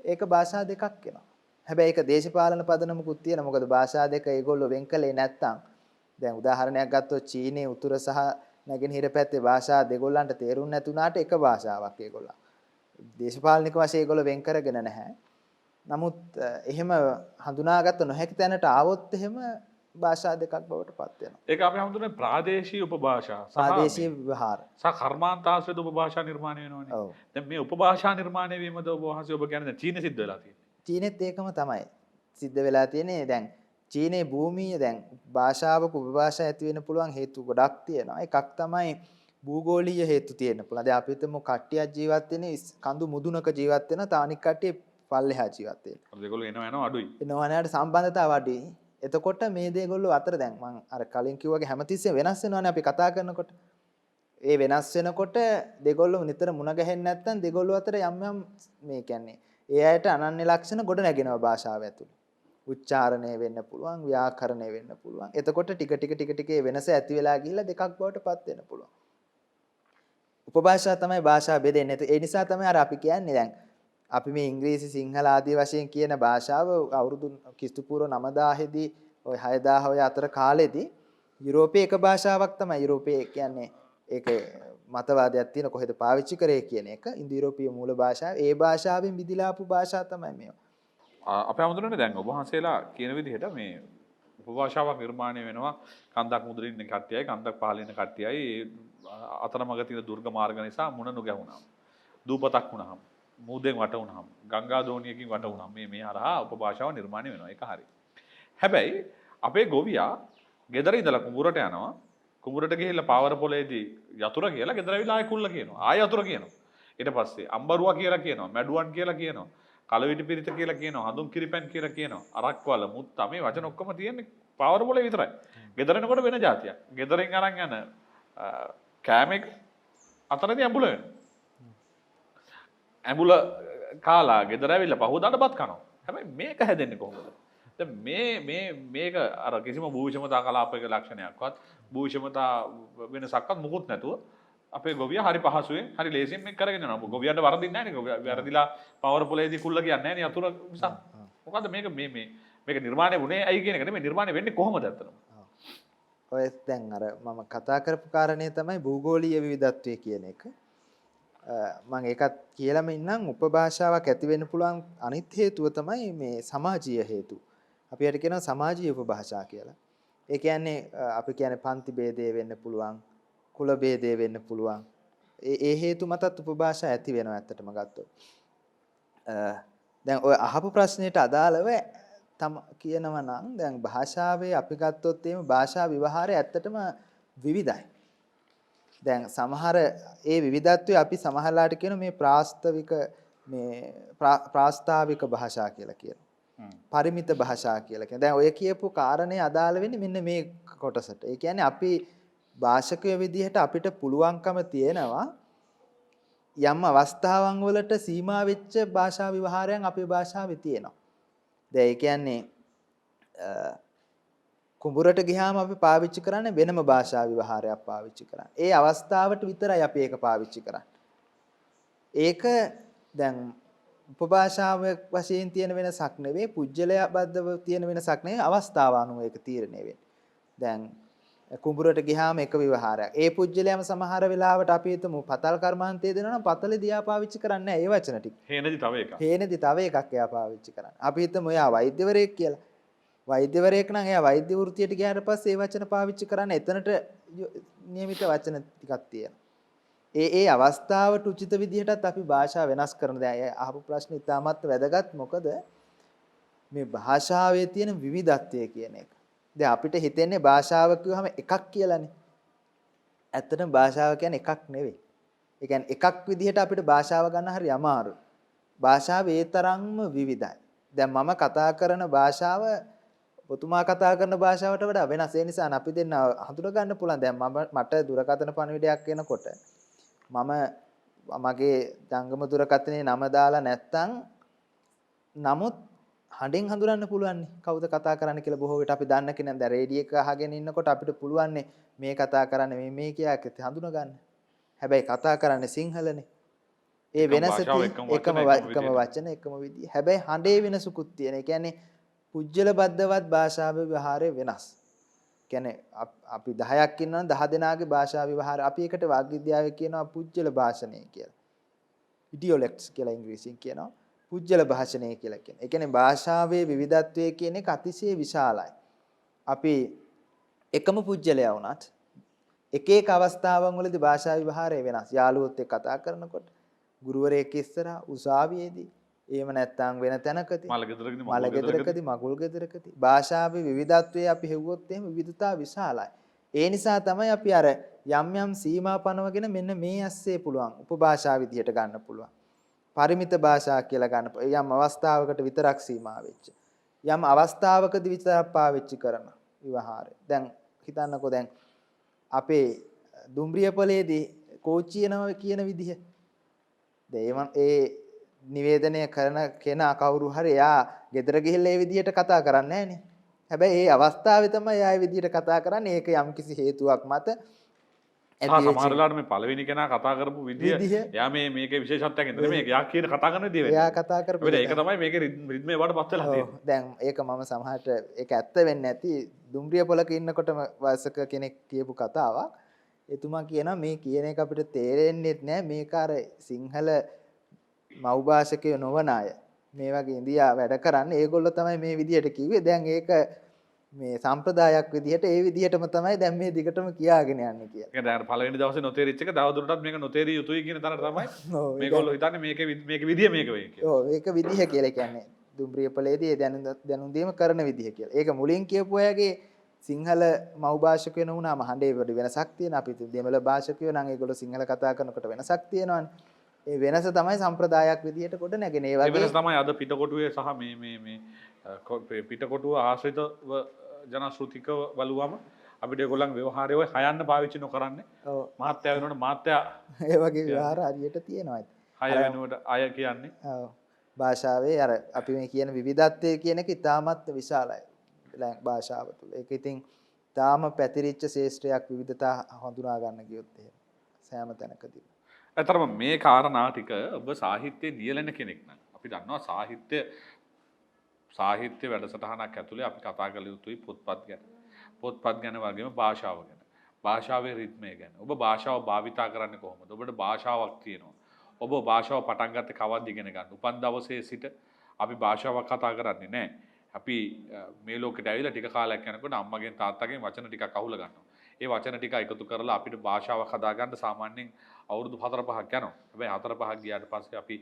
ඒක භාෂා දෙකක් වෙනවා. හැබැයි ඒක දේශපාලන පදනමකුත් තියෙන. මොකද භාෂා දෙක ඒගොල්ලෝ වෙන් කළේ නැත්තම් දැන් උදාහරණයක් ගත්තොත් චීනයේ උතුර සහ නැගෙනහිර පැත්තේ භාෂා දෙගොල්ලන්ට තේරුම් නැතුණාට එක භාෂාවක් ඒගොල්ලෝ. දේශපාලනික වශයෙන් ඒගොල්ලෝ වෙන් කරගෙන නැහැ. නමුත් එහෙම හඳුනාගත නොහැකි තැනට ආවොත් එහෙම භාෂා දෙකක් බවට පත් වෙනවා. ඒක අපි හඳුනන ප්‍රාදේශීය උපභාෂා ප්‍රාදේශීය විවහාර. සහ කර්මාන්තාශ්‍රිත උපභාෂා නිර්මාණය වෙනවනේ. ඔව්. දැන් මේ උපභාෂා නිර්මාණය වීමද ඔබ වහන්සේ ඔබ කියන්නේ චීනෙ සිද්ධ වෙලා තියෙන්නේ. චීනෙත් ඒකම තමයි. සිද්ධ වෙලා තියෙන්නේ දැන් චීනේ භූමිය දැන් භාෂාවක උපභාෂා ඇති වෙන්න පුළුවන් හේතු ගොඩක් තියෙනවා. එකක් තමයි භූගෝලීය හේතු තියෙන්න පුළුවන්. දැන් අපි හිතමු කට්ටියක් ජීවත් වෙන්නේ කඳු මුදුනක ජීවත් වෙන තානික් කට්ටිය පල්ලෙහා ජීවත් වෙනවා. ඒගොල්ලෝ එනවා අඩුයි. එනවනට සම්බන්ධතාව අඩුයි. එතකොට මේ දෙගොල්ලෝ අතර දැන් මම අර කලින් කිව්වාගේ හැමතිස්සෙම වෙනස් වෙනවනේ අපි කතා කරනකොට. ඒ වෙනස් වෙනකොට දෙගොල්ලෝ නිතර මුණ ගැහෙන්නේ නැත්නම් දෙගොල්ලෝ අතර යම් මේ කියන්නේ ඒ අයට අනන්‍ය ලක්ෂණ ගොඩ නැගෙනවා භාෂාව ඇතුළේ. උච්චාරණය වෙන්න පුළුවන්, ව්‍යාකරණය වෙන්න පුළුවන්. එතකොට ටික වෙනස ඇති වෙලා ගිහිල්ලා දෙකක් බවට පත් වෙන්න පුළුවන්. උපභාෂා තමයි භාෂා බෙදෙන්නේ. ඒ නිසා තමයි අර අපි කියන්නේ දැන් අපි මේ ඉංග්‍රීසි සිංහල ආදී වශයෙන් කියන භාෂාව අවුරුදු ක්‍රිස්තු පූර්ව 9000 දී ඔය 6000 ඔය අතර කාලෙදී යුරෝපයේ එක භාෂාවක් තමයි යුරෝපයේ කියන්නේ ඒක මතවාදයක් තියෙන කොහෙද පාවිච්චි කරේ කියන එක ඉන්දු යුරෝපීය මූල භාෂාව ඒ භාෂාවෙන් විදිලා ආපු භාෂා තමයි මේවා. අපේ අමුතුරනේ දැන් ඔබ වහන්සේලා කියන විදිහට මේ උපභාෂාවක් නිර්මාණය වෙනවා කන්දක් මුදුරින් ඉන්න කට්ටියයි කන්දක් පහළ ඉන්න කට්ටියයි අතරමඟ තියෙන දුර්ග මාර්ග නිසා මුණ නොගැහුණා. දූපතක් වුණාම මූදෙන් වට වුණාම ගංගා දෝණියකින් වට වුණාම මේ හරහා උපභාෂාව නිර්මාණය වෙනවා. ඒක හරි. හැබැයි අපේ ගොවියා ගෙදර ඉඳලා කුඹුරට යනවා. කුඹුරට ගිහිල්ලා පාවර පොලේදී යතුරු කියලා ගෙදර ඇවිල්ලා ආයෙ කුල්ල කියනවා. ආයෙ යතුරු කියනවා. ඊට පස්සේ අම්බරුවා කියලා කියනවා. මැඩුවන් කියලා කියනවා. කලවිටි පිරිත කියලා කියනවා. හඳුන් කිරිපැන් කියලා කියනවා. අරක්වල මුත්තා මේ වචන ඔක්කොම තියෙන්නේ පාවර පොලේ විතරයි. ගෙදර එනකොට වෙන જાතියක්. ගෙදරින් අරන් යන කෑමෙක් අතරදී ඇඹුල වෙනවා. ඇඹුල කාලා ගෙදර ඇවිල්ලා පහුවදාට බත් කනවා. හැබැයි මේක හැදෙන්නේ කොහොමද? දැන් මේක අර කිසිම භූෂමතා කලාපයක ලක්ෂණයක්වත් භූෂමතා වෙනසක්වත් මුකුත් නැතුව අපේ ගොවියා හරි පහසුවෙන් හරි ලේසියෙන් මේක කරගෙන යනවා. ගොවියාට වරදින්නේ නැහැ නේ. ගොවියා වැරදිලා පවර පොලේදී කුල්ල කියන්නේ නැහැ නේ අතුර මිසක්. මොකද්ද මේක නිර්මාණය වුණේ ඇයි කියන එක නෙමෙයි නිර්මාණය වෙන්නේ කොහොමද ඇත්තටම? ඔය දැන් අර මම කතා කරපු කාරණේ තමයි භූගෝලීය විවිධත්වය කියන එක. මම ඒකත් කියලාම ඉන්නම් උපභාෂාවක් ඇති වෙන්න පුළුවන් අනිත් හේතුව තමයි මේ සමාජීය හේතු. අපි යට කියනවා සමාජීය උපභාෂා කියලා. ඒ කියන්නේ අපි කියන්නේ පන්ති ભેදය වෙන්න පුළුවන්, කුල ભેදය වෙන්න පුළුවන්. ඒ හේතු මතත් උපභාෂා ඇති වෙනවා ඇත්තටම ගත්තොත්. දැන් ඔය අහපු ප්‍රශ්නෙට අදාළව කියනවා නම් දැන් භාෂාවේ අපි ගත්තොත් එහෙම භාෂා විවහාරය ඇත්තටම විවිධයි. දැන් සමහර ඒ විවිධත්වය අපි සමහරලාට කියන මේ ප්‍රාස්තාවික භාෂා කියලා කියනවා. පරිමිත භාෂා කියලා කියනවා. දැන් ඔය කියපු කාරණේ අදාළ වෙන්නේ මෙන්න මේ කොටසට. ඒ කියන්නේ අපි භාෂකය විදිහට අපිට පුළුවන්කම තියෙනවා යම් අවස්ථාවන් වලට සීමා වෙච්ච භාෂා විවහාරයන් අපේ භාෂාවේ තියෙනවා. දැන් ඒ කියන්නේ කුඹුරට ගියාම අපි පාවිච්චි කරන්නේ වෙනම භාෂා විවහාරයක් පාවිච්චි කරන්නේ. ඒ අවස්ථාවට විතරයි අපි ඒක පාවිච්චි කරන්නේ. ඒක දැන් උපභාෂාව වශයෙන් තියෙන වෙනසක් නෙවෙයි, පුජ්‍යලයා බද්ධව තියෙන වෙනසක් නෙවෙයි, අවස්ථාව අනුව ඒක තීරණය වෙන්නේ. දැන් කුඹුරට ගියාම එක විවහාරයක්. ඒ පුජ්‍යලයාම සමහර වෙලාවට අපි හිතමු පතල් කර්මාන්තයේ දෙනවා නම් පතලේ දිහා පාවිච්චි කරන්නේ නැහැ ඒ වචන ටික. හේනදි තව එකක්. හේනදි තව එකක් එයා පාවිච්චි කරන්නේ. අපි හිතමු එයා වෛද්‍යවරයෙක් කියලා. වෛද්‍යවරයෙක් නම් එයා වෛද්‍ය වෘත්තියට ගියාට පස්සේ ඒ වචන පාවිච්චි කරන්නේ එතනට නියමිත වචන ටිකක් තියෙනවා. ඒ අවස්ථාවට උචිත විදිහටත් අපි භාෂා වෙනස් කරන දැන් අහපු ප්‍රශ්නේ ඉතාමත් වැදගත්. මොකද මේ භාෂාවේ තියෙන විවිධත්වය කියන එක. දැන් අපිට හිතෙන්නේ භාෂාව කියවහම එකක් කියලානේ. ඇත්තටම භාෂාව කියන්නේ එකක් නෙවෙයි. ඒ කියන්නේ එකක් විදිහට අපිට භාෂාව ගන්න හරි අමාරුයි. භාෂාව ඒ තරම්ම විවිධයි. දැන් මම කතා කරන භාෂාව ඔතුමා කතා කරන භාෂාවට වඩා වෙනස්. ඒ නිසා අපි දෙන්න හඳුනා ගන්න පුළුවන්. දැන් මට දුරකථන පණිවිඩයක් එනකොට මගේ ජංගම දුරකථනයේ නම දාලා නැත්තම් නමුත් හඬෙන් හඳුනන්න පුළුවන් කවුද කතා කරන්න කියලා. බොහෝ විට අපි දන්න කෙනෙක් දැන් රේඩියෝ එක අහගෙන ඉන්නකොට අපිට පුළුවන් මේ කතා කරන්නේ මේ කියා හඳුනා ගන්න. හැබැයි කතා කරන්නේ සිංහලනේ. ඒ වෙනස එකම වචන එකම විදිය. හැබැයි හඬේ වෙනසකුත් තියෙන. ඒ කියන්නේ පුජ්‍යල බද්ධවත් භාෂා විවහාරය වෙනස්. කියන්නේ අපි 10ක් ඉන්නවා 10 දෙනාගේ භාෂා විවහාර අපි එකට වාග් විද්‍යාවේ කියනවා පුජ්‍යල භාෂණය කියලා. ඉඩියොලෙක්ට්ස් කියලා ඉංග්‍රීසියෙන් කියනවා. පුජ්‍යල භාෂණය කියලා කියනවා. ඒ කියන්නේ භාෂාවේ විවිධත්වය කියන එක අතිශය විශාලයි. අපි එකම පුජ්‍යලයා වුණත් එක එක අවස්ථාවන් වලදී භාෂා විවහාරය වෙනස්. යාළුවොත් එක්ක කතා කරනකොට, ගුරුවරයෙක් ඉස්සරහා, උසාවියේදී, එහෙම නැත්නම් වෙන තැනකදී, මල මගුල් ගෙදරකදී භාෂාවේ විවිධත්වය අපි හෙව්වොත් එහෙම විවිධතා විශාලයි. ඒ නිසා තමයි අපි අර යම් සීමා පනවගෙන මෙන්න මේ ඇස්සේ පුළුවන් උපභාෂා විදියට ගන්න පුළුවන්. පරිමිත භාෂා කියලා ගන්න යම් අවස්ථාවකට විතරක් සීමා වෙච්ච. යම් අවස්ථාවකදී විතරක් පාවිච්චි කරන විවහාරය. දැන් හිතන්නකෝ දැන් අපේ දුම්රිය පොලේදී කෝච්චියනවා කියන විදිහ. දැන් ඒ නිවේදනය කරන කෙනා කවුරු හරි එයා ගෙදර ගිහිල්ලා ඒ විදිහට කතා කරන්නේ නැහනේ. හැබැයි ඒ අවස්ථාවේ තමයි එයා ඒ විදිහට කතා කරන්නේ. ඒක යම්කිසි හේතුවක් මත සමහරලාට මේ පළවෙනි කෙනා කතා කරපු විදිය එයා මේකේ විශේෂත්වයක් නෙමෙයි මේක එයා කියන කතා කරන දේ වෙන්නේ. එයා කතා කරපු ඒක තමයි මේකේ රිද්මේ වඩ පත් වෙලා තියෙන්නේ. දැන් ඒක මම සමහරට ඒක ඇත්ත වෙන්නේ නැති දුම්රිය පොලක ඉන්නකොටම වයසක කෙනෙක් කියපු කතාවක්. එතුමා කියනවා මේ කියන එක අපිට තේරෙන්නේ නැහැ. මේක අර සිංහල මව් භාෂකයෝ නොවන අය මේ වගේ ඉන්දියා වැඩ කරන්නේ. ඒගොල්ලෝ තමයි මේ විදියට කිව්වේ. දැන් ඒක මේ සම්ප්‍රදායක් විදිහට ඒ විදිහටම තමයි දැන් මේ දිගටම කියාගෙන යන්නේ කියලා. ඒක දැන් පළවෙනි දවසේ නොතේරිච්ච එක දවදුරටත් මේක නොතේරිය යුතුයි කියන තැනට තමයි මේගොල්ලෝ හිතන්නේ මේකේ විදිය මේක වෙයි කියලා. ඔව් ඒක විදිහ කියලා කියන්නේ දුම්රිය පොලේදී දැනුම් දීම කරන විදිහ කියලා. ඒක මුලින් කියපු අයගේ සිංහල මව් භාෂකයෝ නුනාම හඬේ වැඩි වෙනසක් තියෙනවා. අපි දෙමළ භාෂකයෝ නම් ඒගොල්ලෝ සිංහල කතා කරනකොට වෙනසක් තියෙනවානේ. ඒ වෙනස තමයි සම්ප්‍රදායක් විදිහට කොට නැගෙන. ඒ වගේ වෙනස තමයි අද පිටකොටුවේ සහ මේ පිටකොටුව ආශ්‍රිතව ජනශ්‍රුතික බලුවම අපිට ඒගොල්ලන් ව්‍යවහාරය ඔය හයන්න පාවිච්චි නොකරන්නේ. ඔව්. මහත්ය වෙනකොට මහත්ය ඒ වගේ ව්‍යවහාර හරියට තියෙනවා. හය වෙනුවට අය කියන්නේ. ඔව්. භාෂාවේ අර අපි මේ කියන විවිධත්වය කියන එක ඉතාමත් විශාලයි භාෂාව තුළ. ඒක ඉතින් තාම පැතිරිච්ච ශේෂ්ත්‍රයක් විවිධතා හඳුනා ගන්න ගියොත් එහෙම සෑම තැනකදී. ඇතරම මේ කාරණා ටික ඔබ සාහිත්‍යයේ නියැලෙන කෙනෙක් නම් අපි දන්නවා සාහිත්‍ය වැඩසටහනක් ඇතුලේ අපි කතා කළ යුතුයි පොත්පත් ගැන. පොත්පත් ගැන වගේම භාෂාව ගැන. භාෂාවේ රිද්මය ගැන. ඔබ භාෂාව භාවිතා කරන්නේ කොහොමද? ඔබට භාෂාවක් තියෙනවා. ඔබ භාෂාව පටන් ගත්තේ කවද්ද ඉගෙන ගන්න? උපන් දවසේ සිට අපි භාෂාවක් කතා කරන්නේ නැහැ. අපි මේ ලෝකෙට ඇවිල්ලා ටික කාලයක් යනකොට අම්මගෙන් තාත්තගෙන් වචන ටිකක් අහුල ගන්නවා. ඒ වචන ටික එකතු කරලා අපිට භාෂාවක් හදාගන්න සාමාන්‍යයෙන් අවුරුදු 4-5ක් යනවා. හැබැයි 4-5ක් ගියාට පස්සේ අපි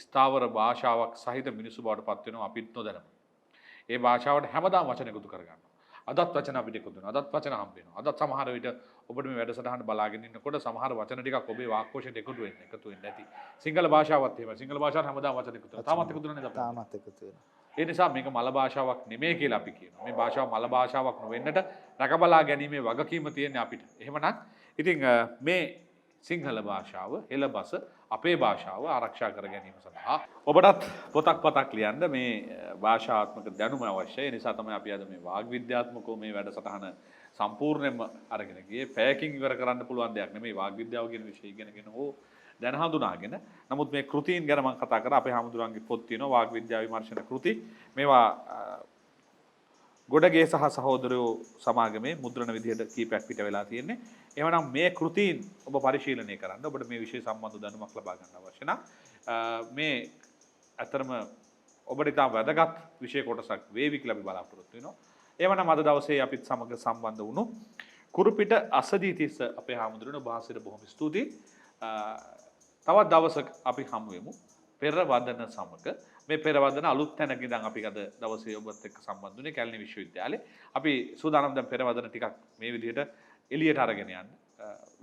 ස්ථාවර භාෂාවක් සහිත මිනිස්සු බවට පත් වෙනවා අපිත් නොදැනම. ඒ භාෂාවට හැමදාම වචන එකතු කරගන්නවා. අදත් වචන අපිට එකතු වෙනවා. අදත් වචන හම්බ වෙනවා. අදත් සමහර විට ඔබට මේ වැඩසටහන බලාගෙන ඉන්නකොට සමහර වචන ටිකක් ඔබේ වාක්කෝෂයට එකතු වෙන්නේ නැති. සිංහල භාෂාවත් එහෙමයි. සිංහල භාෂාවට හැමදාම වචන එකතු වෙනවා. තාමත් එකතු වෙනවා නේද? තාමත් එකතු වෙනවා. ඒ නිසා මේක මල භාෂාවක් නෙමෙයි කියලා අපි කියනවා. මේ භාෂාව මල භාෂාවක් නොවෙන්නට රැකබලා ගැනීමේ වගකීම තියෙන්නේ අපිට. එහෙමනම් ඉතින් මේ සිංහල භාෂාව හෙළබස අපේ භාෂාව ආරක්ෂා කර ගැනීම සඳහා ඔබටත් පොතක් ලියන්න මේ භාෂාත්මක දැනුම අවශ්‍යයි. ඒ නිසා තමයි අපි අද මේ වාග් විද්‍යාත්මකව මේ වැඩසටහන සම්පූර්ණයෙන්ම අරගෙන ගියේ. පැයකින් ඉවර කරන්න පුළුවන් දෙයක් නෙමෙයි වාග් විද්‍යාව කියන විෂය ඉගෙනගෙන හෝ දැන හඳුනාගෙන. නමුත් මේ කෘතීන් ගැන මම කතා කරා. අපේ හාමුදුරන්ගේ පොත් තියෙනවා වාග් විද්‍යාව විමර්ශන කෘති. මේවා ගොඩගේ සහ සහෝදරයෝ සමාගමේ මුද්‍රණ විදිහට කීපයක් පිට වෙලා තියෙන්නේ. එහෙනම් මේ කෘතීන් ඔබ පරිශීලනය කරන්න. ඔබට මේ විෂය සම්බන්ධ දැනුමක් ලබා ගන්න අවශ්‍ය නම් මේ අතරම ඔබට ඉතාම වැදගත් විෂය කොටසක් වේවි කියලා අපි බලාපොරොත්තු වෙනවා. එහෙනම් අද දවසේ අපිත් සමග සම්බන්ධ වුණු කුරුපිට අසදීතිස්ස අපේ හාමුදුරනේ ඔබ වහන්සේට බොහොම ස්තුතියි. තවත් දවසක අපි හමු වෙමු පෙරවදන සමග. මේ පෙරවදන අලුත් තැනක ඉඳන් අපි අද දවසේ ඔබත් එක්ක සම්බන්ධ වුණේ කැලණි විශ්වවිද්‍යාලේ. අපි සූදානම් දැන් පෙරවදන ටිකක් මේ විදිහට එළියට අරගෙන යන්න.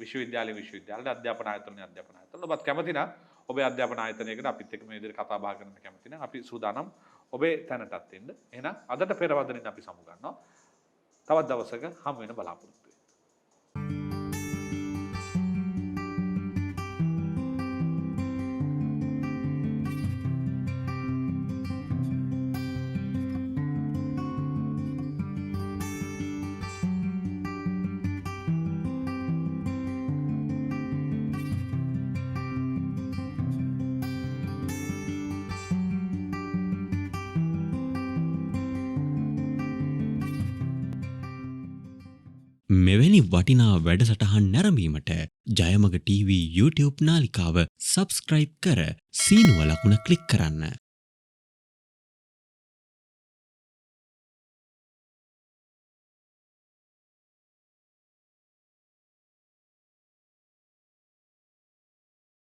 විශ්වවිද්‍යාලේ අධ්‍යාපන ආයතනයේ ඔබත් කැමති නම් ඔබේ අධ්‍යාපන ආයතනයකට අපිත් එක්ක මේ විදිහට කතා බහ කරන්න කැමති නම් අපි සූදානම් ඔබේ තැනටත් එන්න. එහෙනම් අදට පෙරවදනින් අපි සමු ගන්නවා. තවත් දවසක හමු වෙන බලාපොරොත්තු මෙවැනි වටිනා වැඩසටහන් නැරඹීමට ජයමග TV YouTube නාලිකාව සබස්ක්‍රයිබ් කර සීනුව ලකුණ ක්ලික් කරන්න.